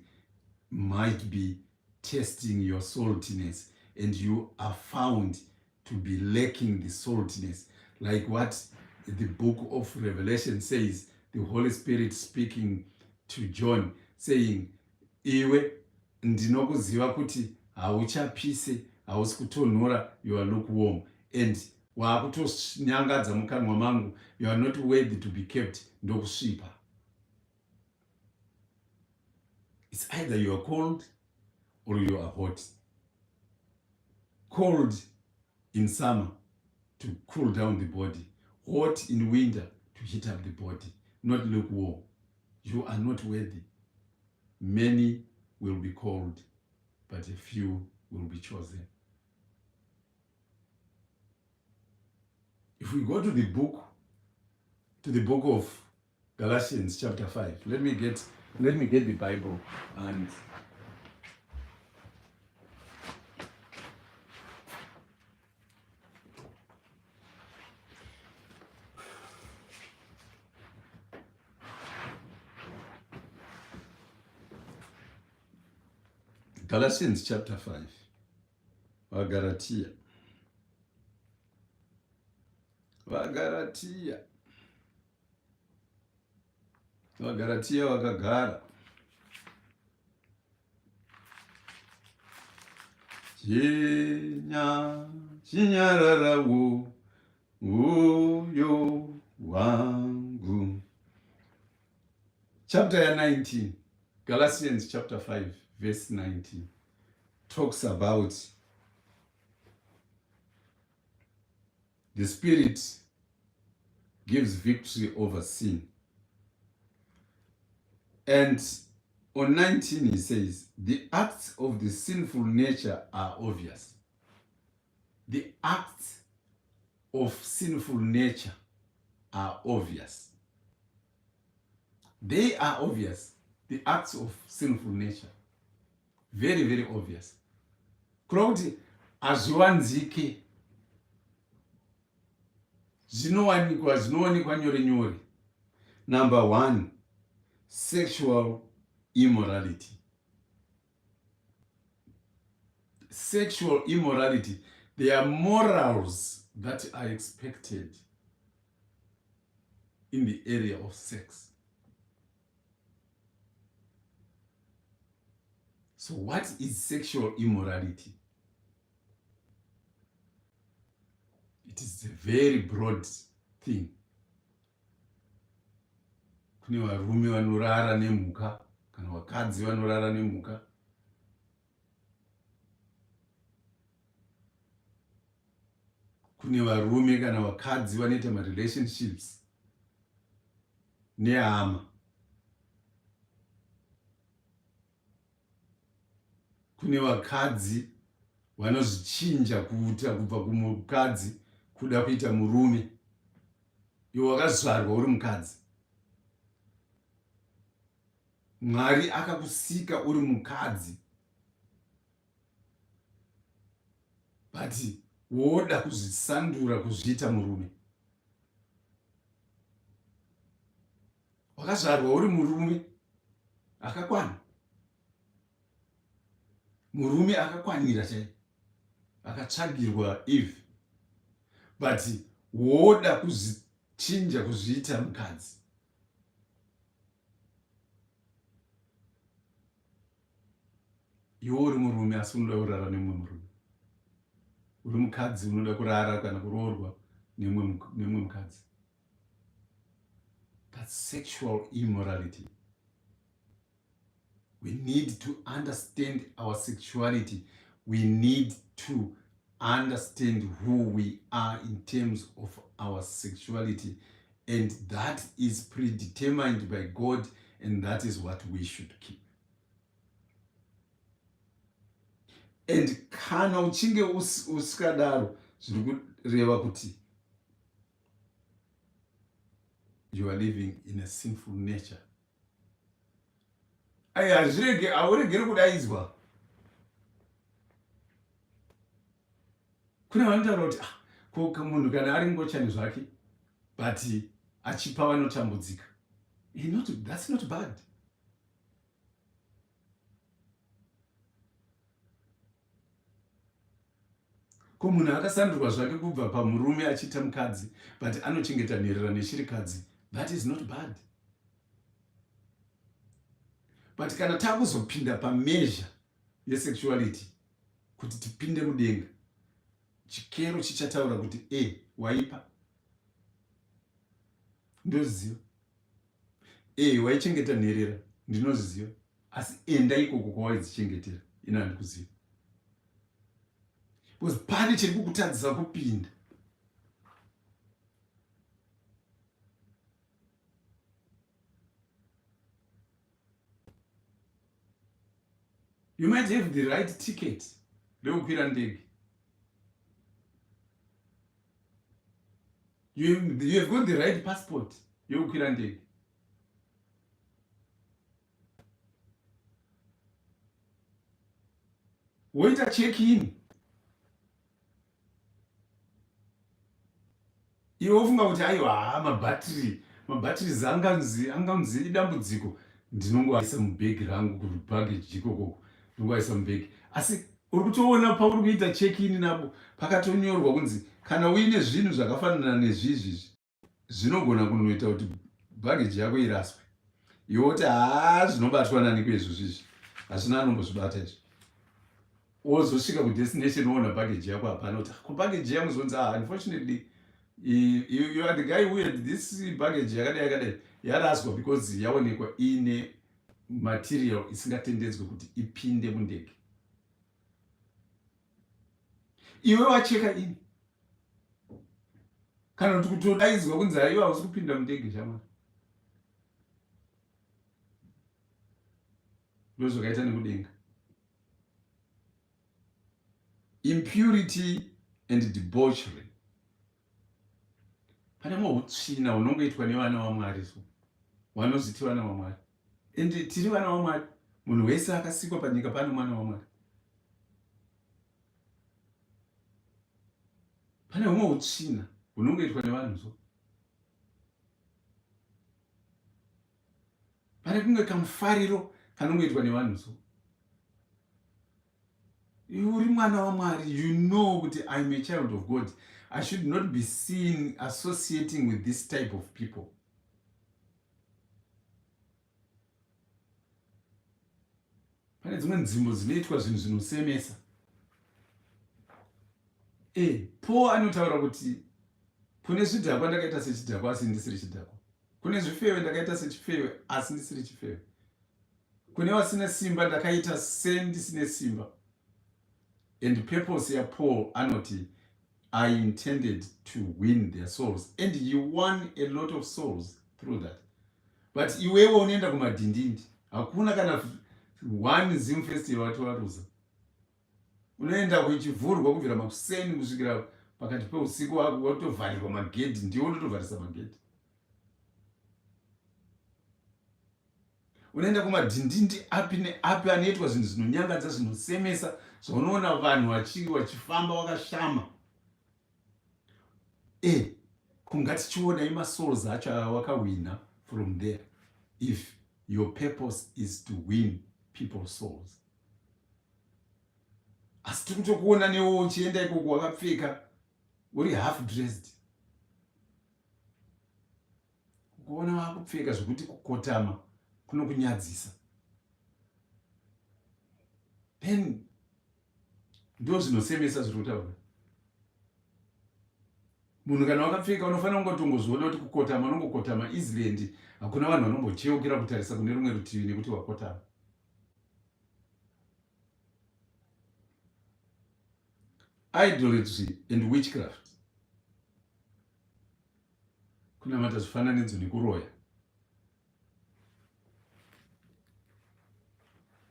might be testing your saltiness, and you are found to be lacking the saltiness. Like what the book of Revelation says, the Holy Spirit speaking to John, saying, Iwe ndinokuziva kuti hauchapise, hausi kutonhora, you are lukewarm, and waakutosnyangadza mukanwa mangu, you are not worthy to be kept, ndokusvipa. It's either you are cold or you are hot. Cold in summer to cool down the body, hot in winter to heat up the body, not lukewarm. You are not worthy. Many will be called, but a few will be chosen. If we go to the book of Galatians chapter 5, let me get the Bible, and Galatians chapter 5, Vagalatia vakagara chinyararawo uyo wangu. Chapter 19, Galatians chapter 5 verse 19 talks about the Spirit gives victory over sin. And on 19 he says, the acts of the sinful nature are obvious. The acts of sinful nature are obvious. They are obvious. The acts of sinful nature. Very, very obvious. Kuti hazviwanzike, zvinowanikwa nyore nyore. Number 1, sexual immorality. Sexual immorality. There are morals that are expected in the area of sex. So what is sexual immorality? It is a very broad thing. Kune varume vanorara nemhuka kana vakadzi vanorara nemhuka. Kune varume kana vakadzi vanoita marelationships nehama. Kune vakadzi vanozvichinja kuita kubva kumukadzi kuda kuita murume. Iwe wakazvarwa uri mukadzi. Mwari akakusika uri mukadzi. But woda kuzvisandura kuzviita murume. Wakazvarwa uri murume akakwana. Murume akakwanira chaiye. Akatsvagirwa Eve. But woda kuzvichinja kuzviita mukadzi. Iwe uri murume asi unoda kurara nemumwe murume. Uri mukadzi unoda kurara kana kuroorwa nemumwe mukadzi. That's sexual immorality. We need to understand our sexuality. We need to understand who we are in terms of our sexuality. And that is predetermined by God, and that is what we should keep. And kana uchinge usikadaro, zviri kureva kuti you are living in a sinful nature. Hauregeri kudaidzwa. Kune vanotaura kuti munhu kana ari ngochani zvake but achipa vanotambudzika. That's not bad. Ko munhu akasandurwa zvake kubva pamurume achiita mukadzi but anochengeta nherera neshirikadzi. That is not bad. But kana takuzopinda pamezha yesexuality kuti tipinde mudenga, chikero chichataura kuti waipa, ndoziva. Waichengeta nherera, ndinoziva. Asi enda ikoko kwawaidzichengetera, ina handikuziva. Because pane chiri kukutadzisa kupinda. You might have the right ticket. Leukwira ndege. You have got the right passport. Leukwira ndege. Woita check-in. Iwe ufunga kuti aiwa mabhatiri anganzi idambudziko, ndinongoisa mubhegi rangu kubhageji ikoko, ndinongoisa mubhegi. Asi uri kutoona pauri kuita check-in napo pakatonyorwa kunzi kana uine zvinhu zvakafanana nezvizvi zvinogona kunoita kuti bhageji yako iraswe. Iwe uti zvinobatwa nani kwezvo zvizvi, hazvina anombozvibata izvi. Wozosvika kudestination woona bhageji yako hapana, kuti kubhageji yangu zonzi unfortunately you are the guy who had this baggage yakadai yaraswa because yaonekwa ine material isingatendedzwe kuti ipinde mundege. Iwe wacheka ini kana kuti kutodaidzwa kunzi iwe hausi kupinda mundege shamwari. Ndozvakaita nekudenga. Impurity and debauchery. Pane utsvina hunongoitwa nevana vaMwari, so vanoziti vana vaMwari. And tiri vana vaMwari. Munhu wese akasikwa panyika pane mwana waMwari. Pane humwe utsvina hunongoitwa nevanhu, so pane kumwe kamufariro kanongoitwa nevanhu, so uri mwana waMwari, you know kuti I'm a child of God. I should not be seen associating with this type of people. Pane dzimwe nzvimbo dzinoitwa zvinhu zvinosemesa. Paul anotaura kuti kune zvidhakwa ndakaita sechidhakwa asi ndisiri chidhakwa, kune zvifewe ndakaita sechifewe asi ndisiri chifewe, kune vasina simba ndakaita sendisine simba. And purpose yaPaul anoti I intended to win their souls, and he won a lot of souls through that. But iwewe unoenda kumadhindindi, hakuna kana one Zim festival watovaruza. Unoenda kuchivhurwa kubvira makuseni kusvikira pakati peusiku watovharirwa magedhi, ndiwo unotovharisa magedhi. Unoenda kumadhindindi api neapi anoitwa zvinhu zvinonyangadza, zvinosemesa, zvaunoona vanhu vachifamba wakashama. Kungatichiona masouls acho wakawina from there, if your purpose is to win people's souls. Asi tiri kutokuona newo uchienda ikoko wakapfeka uri half dressed, kuona wakupfeka zvokuti kukotama kunokunyadzisa. Then ndo zvinosemesa zviri kutaura. Munhu kana wakapfeka unofanira kungotongozviona kuti kukotama unongokotama easily, and hakuna vanhu vanombocheukira kutarisa kune rumwe rutivi nekuti wakotama. Idolatry and witchcraft, kunamata zvifananidzo nekuroya.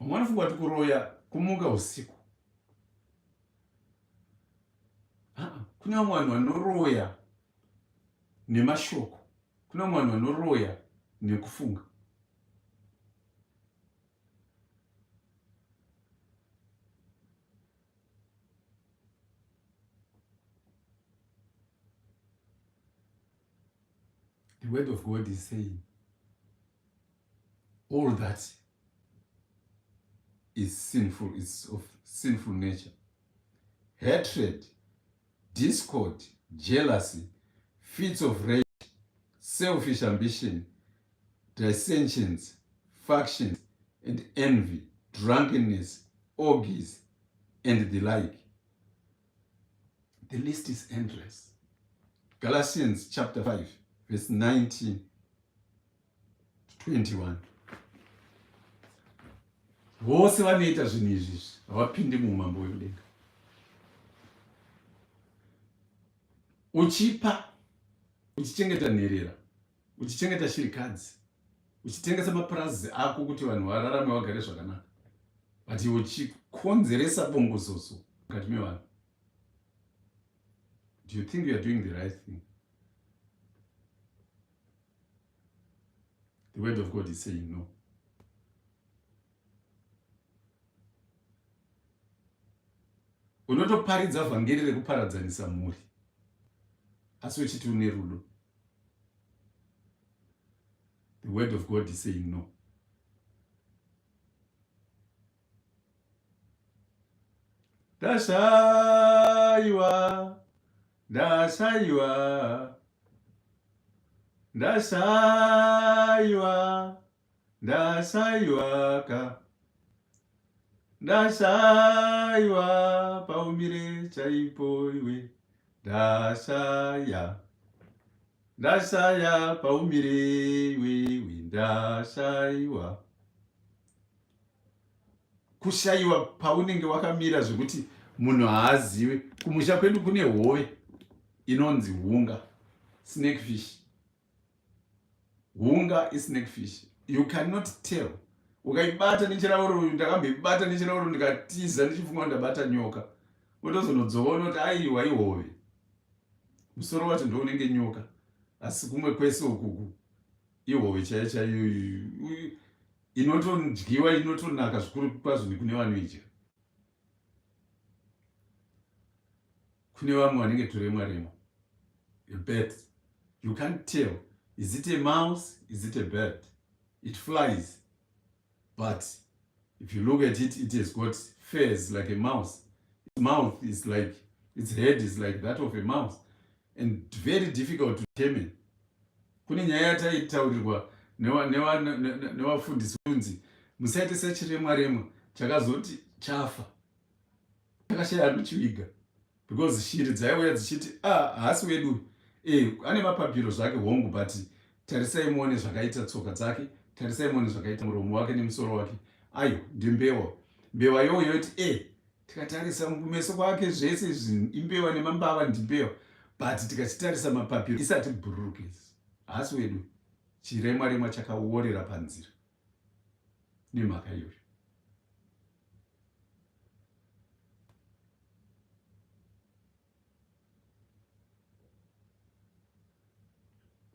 Vamwe vanofunga kuti kuroya kumuka usiku. Kuna vamwe vanhu vanoroya nemashoko, kuna vamwe vanhu vanoroya nekufunga. The word of God is saying all that is sinful, is of sinful nature. Hatred, discord, jealousy, fits of rage, selfish ambition, dissensions, factions, and envy, drunkenness, orgies, and the like. The list is endless. Galatians chapter 5, verse 19 to 21. Vose vanoita zvinhu izvi havapindi muumambo hwekudenga. Uchipa, uchichengeta nherera, uchichengeta shirikadzi, uchitengesa mapurazi ako kuti vanhu vararame vagare zvakanaka, but uchikonzeresa bongozozo mukati mevanhu. Do you think you are doing the right thing? The word of God is saying no. Unotoparidza vhangeri rekuparadzanisa mhuri, asi uchiti une rudo. The word of God is saying no. Dashaiwa, dashaiwa, dashaiwa, dashaiwa ka, dashaiwa paumire chaipo iwe, dashaya, dashaya paumire iwe, dashaiwa. Kushaiwa paunenge wakamira zvekuti munhu haaziwe. Kumusha kwedu kune hove inonzi hunga, snakefish. Hunga is snakefish. You cannot tell. Ukaibata nechirauro, ndakamboibata nechirauro ndikatiza ndichifunga ndabata nyoka. Wotozonodzokona kuti aiwa ihove. Musoro wacho ndo unenge nyoka. Asi kumwe kwese ukuku ihove chaiyo chaiyo inotodyiwa, inotonaka zvikuru kwazvo nekune vanoidya. Kune vamwe vanenge turemwa. A bird. You can't tell. Is it a mouse? Is it a bird? It flies. But if you look at it, it has got feathers like a mouse. Its mouth is like, its head is like that of a mouse. And very difficult to determine. Kune nyaya yataitaurirwa nevafundisi kunzi musaite sechiremwa chakazoti chafa, chakashaya anochiviga. because shiri dzaiuya dzichiti hasi wedu ane mapapiro zvake hongu, but tarisai muone zvakaita tsoka dzake, tarisai muone zvakaita muromo wake nemusoro wake. Ayo ndimbewa. Mbewa yoyo yoti tikatarisa kumeso kwake zvese imbewa nemambava ndimbewa, but tikachitarisa mapapiro isati bhururukisi. Hasi wedu chiremwa remwa chakaworera panzira nemhaka iyoyo.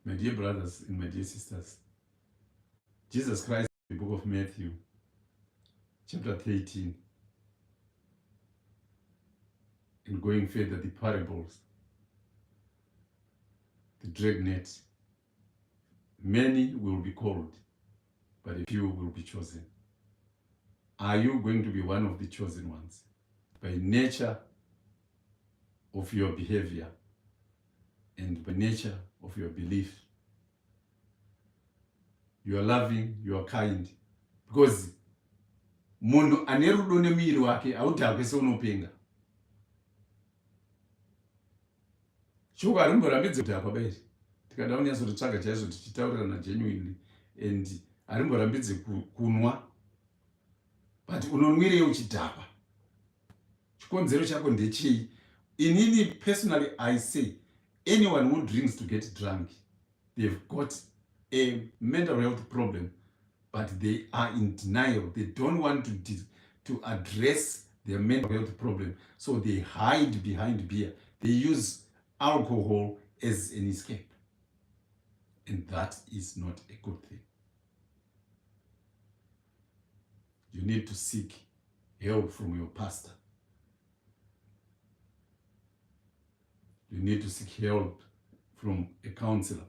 My dear brothers and my dear sisters, Jesus Christ, in the book of Matthew, chapter 13, and going further, the parables, the dragnet, many will be called, but a few will be chosen. Are you going to be one of the chosen ones? By nature of your behavior and by nature of your belief. You are loving, you are kind. Because munhu ane rudo nemuviri wake haudhakwe seunopenga. Shoko harimborambidzi kudhakwa bairi. Tikada kunyatsotitsvaga chaizvo tichitaurirana genuinely, and harimborambidzi kunwa. But unonwirei uchidhakwa? Chikonzero chako ndechei? Inini personally I say, anyone who drinks to get drunk, they've got a mental health problem, but they are in denial. They don't want to address their mental health problem, so they hide behind beer. They use alcohol as an escape, and that is not a good thing. You need to seek help from your pastor. You need to seek help from a counselor.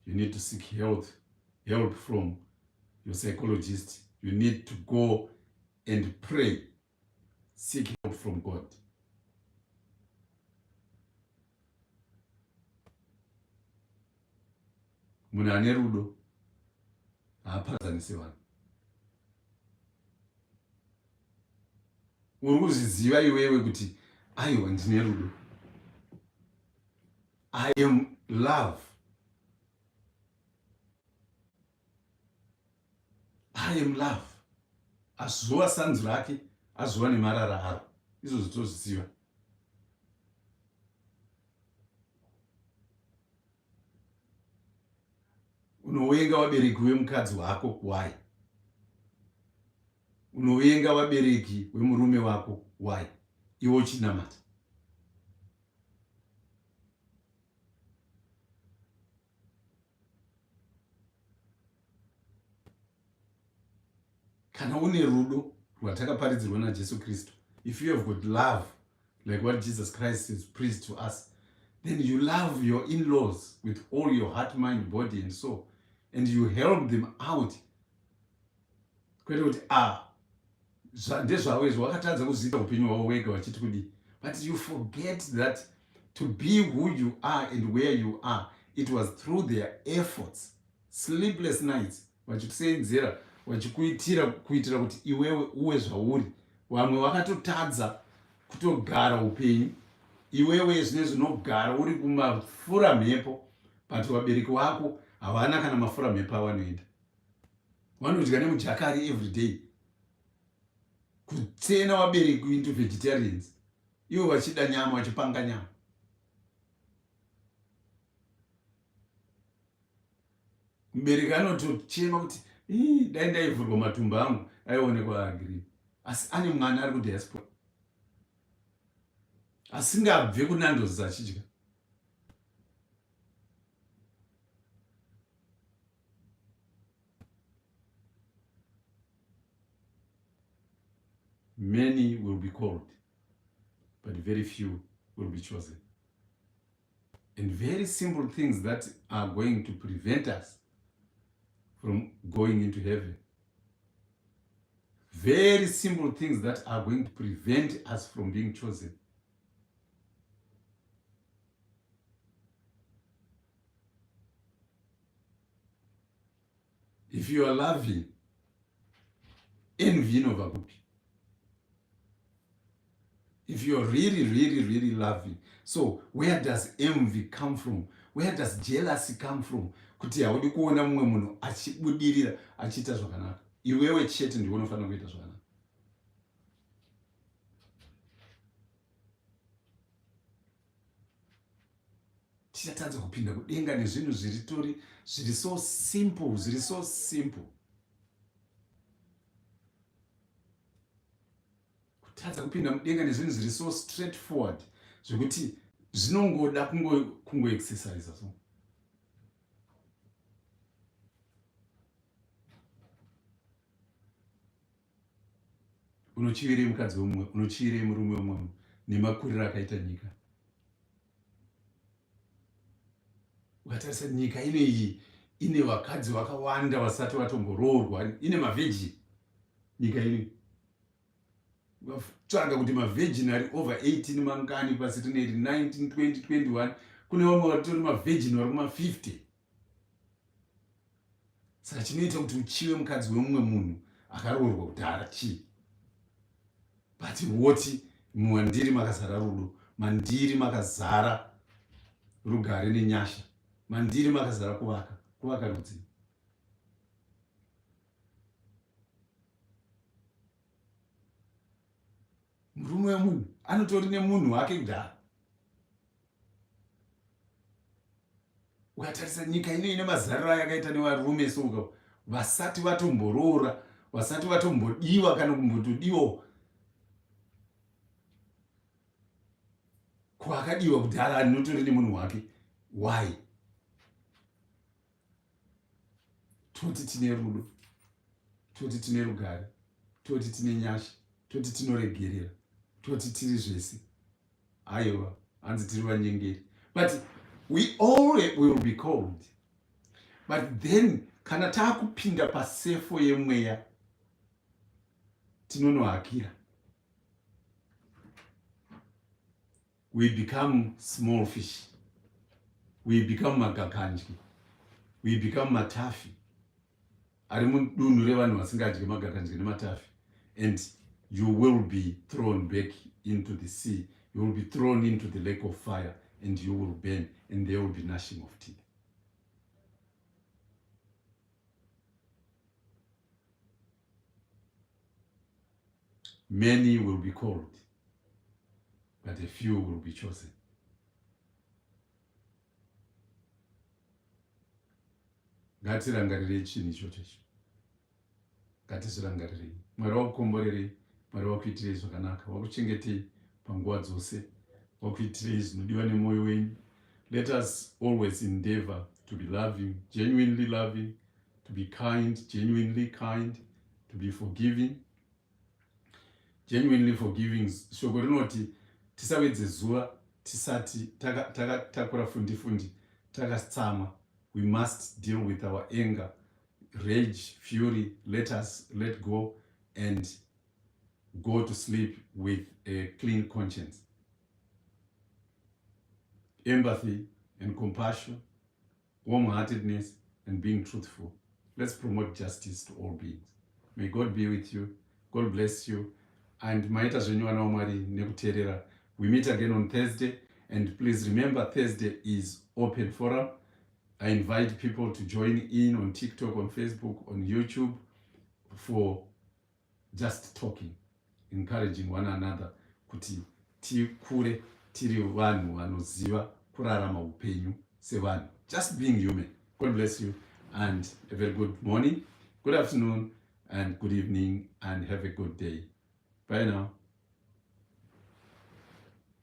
You need to seek help from your psychologist. You need to go and pray. Seek help from God. Munhu ane rudo haapadzanisi vanhu. Uri kuzviziva iwewe kuti aiwa ndine rudo. I am love. I am love. Azova sanzu rake, azova nemarara aro. Izvozvo tozviziva. Unovenga vabereki vemukadzi wako, why? Unovenga vabereki vemurume wako, why? Iwo chinamata. Kana une rudo rwatakaparidzirwa naJesu Kristu, if you have got love like what Jesus Christ has preached to us, then you love your in-laws with all your heart, mind, body and soul, and you help them out. Kwete kuti ndezvavo izvo wakatadza kuzita upenyu hwavo wega wachiti kudii. But you forget that to be who you are and where you are, it was through their efforts, sleepless nights, vachikusenzera vachikuitira kuti iwewe uwe zvauri. Vamwe vakatotadza kutogara upenyu, iwewe zvine zvinogara uri kumafura mhepo, but vabereki vako havana kana mafura mhepo avanoenda. Vanodya nemujakari every day. Kutsena vabereki into vegetarians, ivo vachida nyama, vachipanga nyama. Mubereki anotochema kuti dai ndaivhurwa matumbu angu aionekwa agree. Asi ane mwana ari kudiaspora asingabve kunandozi achidya. Many will be called, but very few will be chosen. And very simple things that are going to prevent us from going into heaven. Very simple things that are going to prevent us from being chosen. If you are loving, envy inovakupi. If you're really loving. So where does envy come from? Where does jealousy come from? Kuti haudi kuona mumwe munhu achibudirira achiita zvakanaka, iwewe chete ndiwe unofanira kuita zvakanaka. Tichatadza kupinda kudenga nezvinhu zviri so simple. Kutadza kupinda mudenga nezvinhu zviri so straightforward zvekuti zvinongoda kungo exercise so. Unochivire mukadzi womumwe, unochivire murume womumwe nemakuriro akaita nyika. Ukatarisa nyika ineyi ine vakadzi vakawanda vasati vatomboroorwa, ine mavhejini nyika ineyi. Tsvaga kuti mavhejini ari over 18 mangani pasi rineri 19, 20, 21. Kune vamwe vatori mavhejini vari kuma50. Saka chinoita kuti uchive mukadzi wemumwe munhu akaroorwa kudhara chii? But woti mandiri makazara rudo, mandiri makazara rugare nenyasha, mandiri makazara kuvaka rudziro. Murume wemunhu anotori nemunhu wake kudhara. Ukatarisa nyika ino ine mazariro ayakaita nevarume souka, vasati vatomboroora, vasati vatombodiwa kana kumbotodiwa. Kwakadiwa kudhara anotori nemunhu wake. Why? Toti tine rudo, toti tine rugare, toti tine nyasha, toti tinoregerera, toti tiri zvese. Aiwa, hanzi tiri vanyengeri. But we all will be called. But then kana taakupinda pasefo yemweya tinonohakira. We become small fish. We become magakanji. We become matafi. Ari mudunhu revanhu vasingadyi magakanji nematafi. And you will be thrown back into the sea. You will be thrown into the lake of fire. And you will burn. And there will be gnashing of teeth. Many will be called, but a few will be chosen. Ngatirangarirei chinhu ichocho. Ngatizvirangarirei. Mwari wakukomborerei, Mwari wakuitirei zvakanaka, wakuchengetei panguva dzose, wakuitirei zvinodiwa nemwoyo wenyu. Let us always endeavor to be loving, genuinely loving, to be kind, genuinely kind, to be forgiving. Genuinely forgiving. Shoko rinoti tisawedze zuva tisati takura fundi takastsama. We must deal with our anger, rage, fury. Let us let go and go to sleep with a clean conscience. Empathy and compassion, warm-heartedness, and being truthful. Let's promote justice to all beings. May God be with you. God bless you. And maita zvenyu vana vaMwari nekuteerera. We meet again on Thursday. And please remember, Thursday is open forum. I invite people to join in on TikTok, on Facebook, on YouTube for just talking, encouraging one another kuti tikure tiri vanhu vanoziva kurarama upenyu sevanhu. Just being human. God bless you and a very good morning, good afternoon, and good evening, and have a good day. Bye now.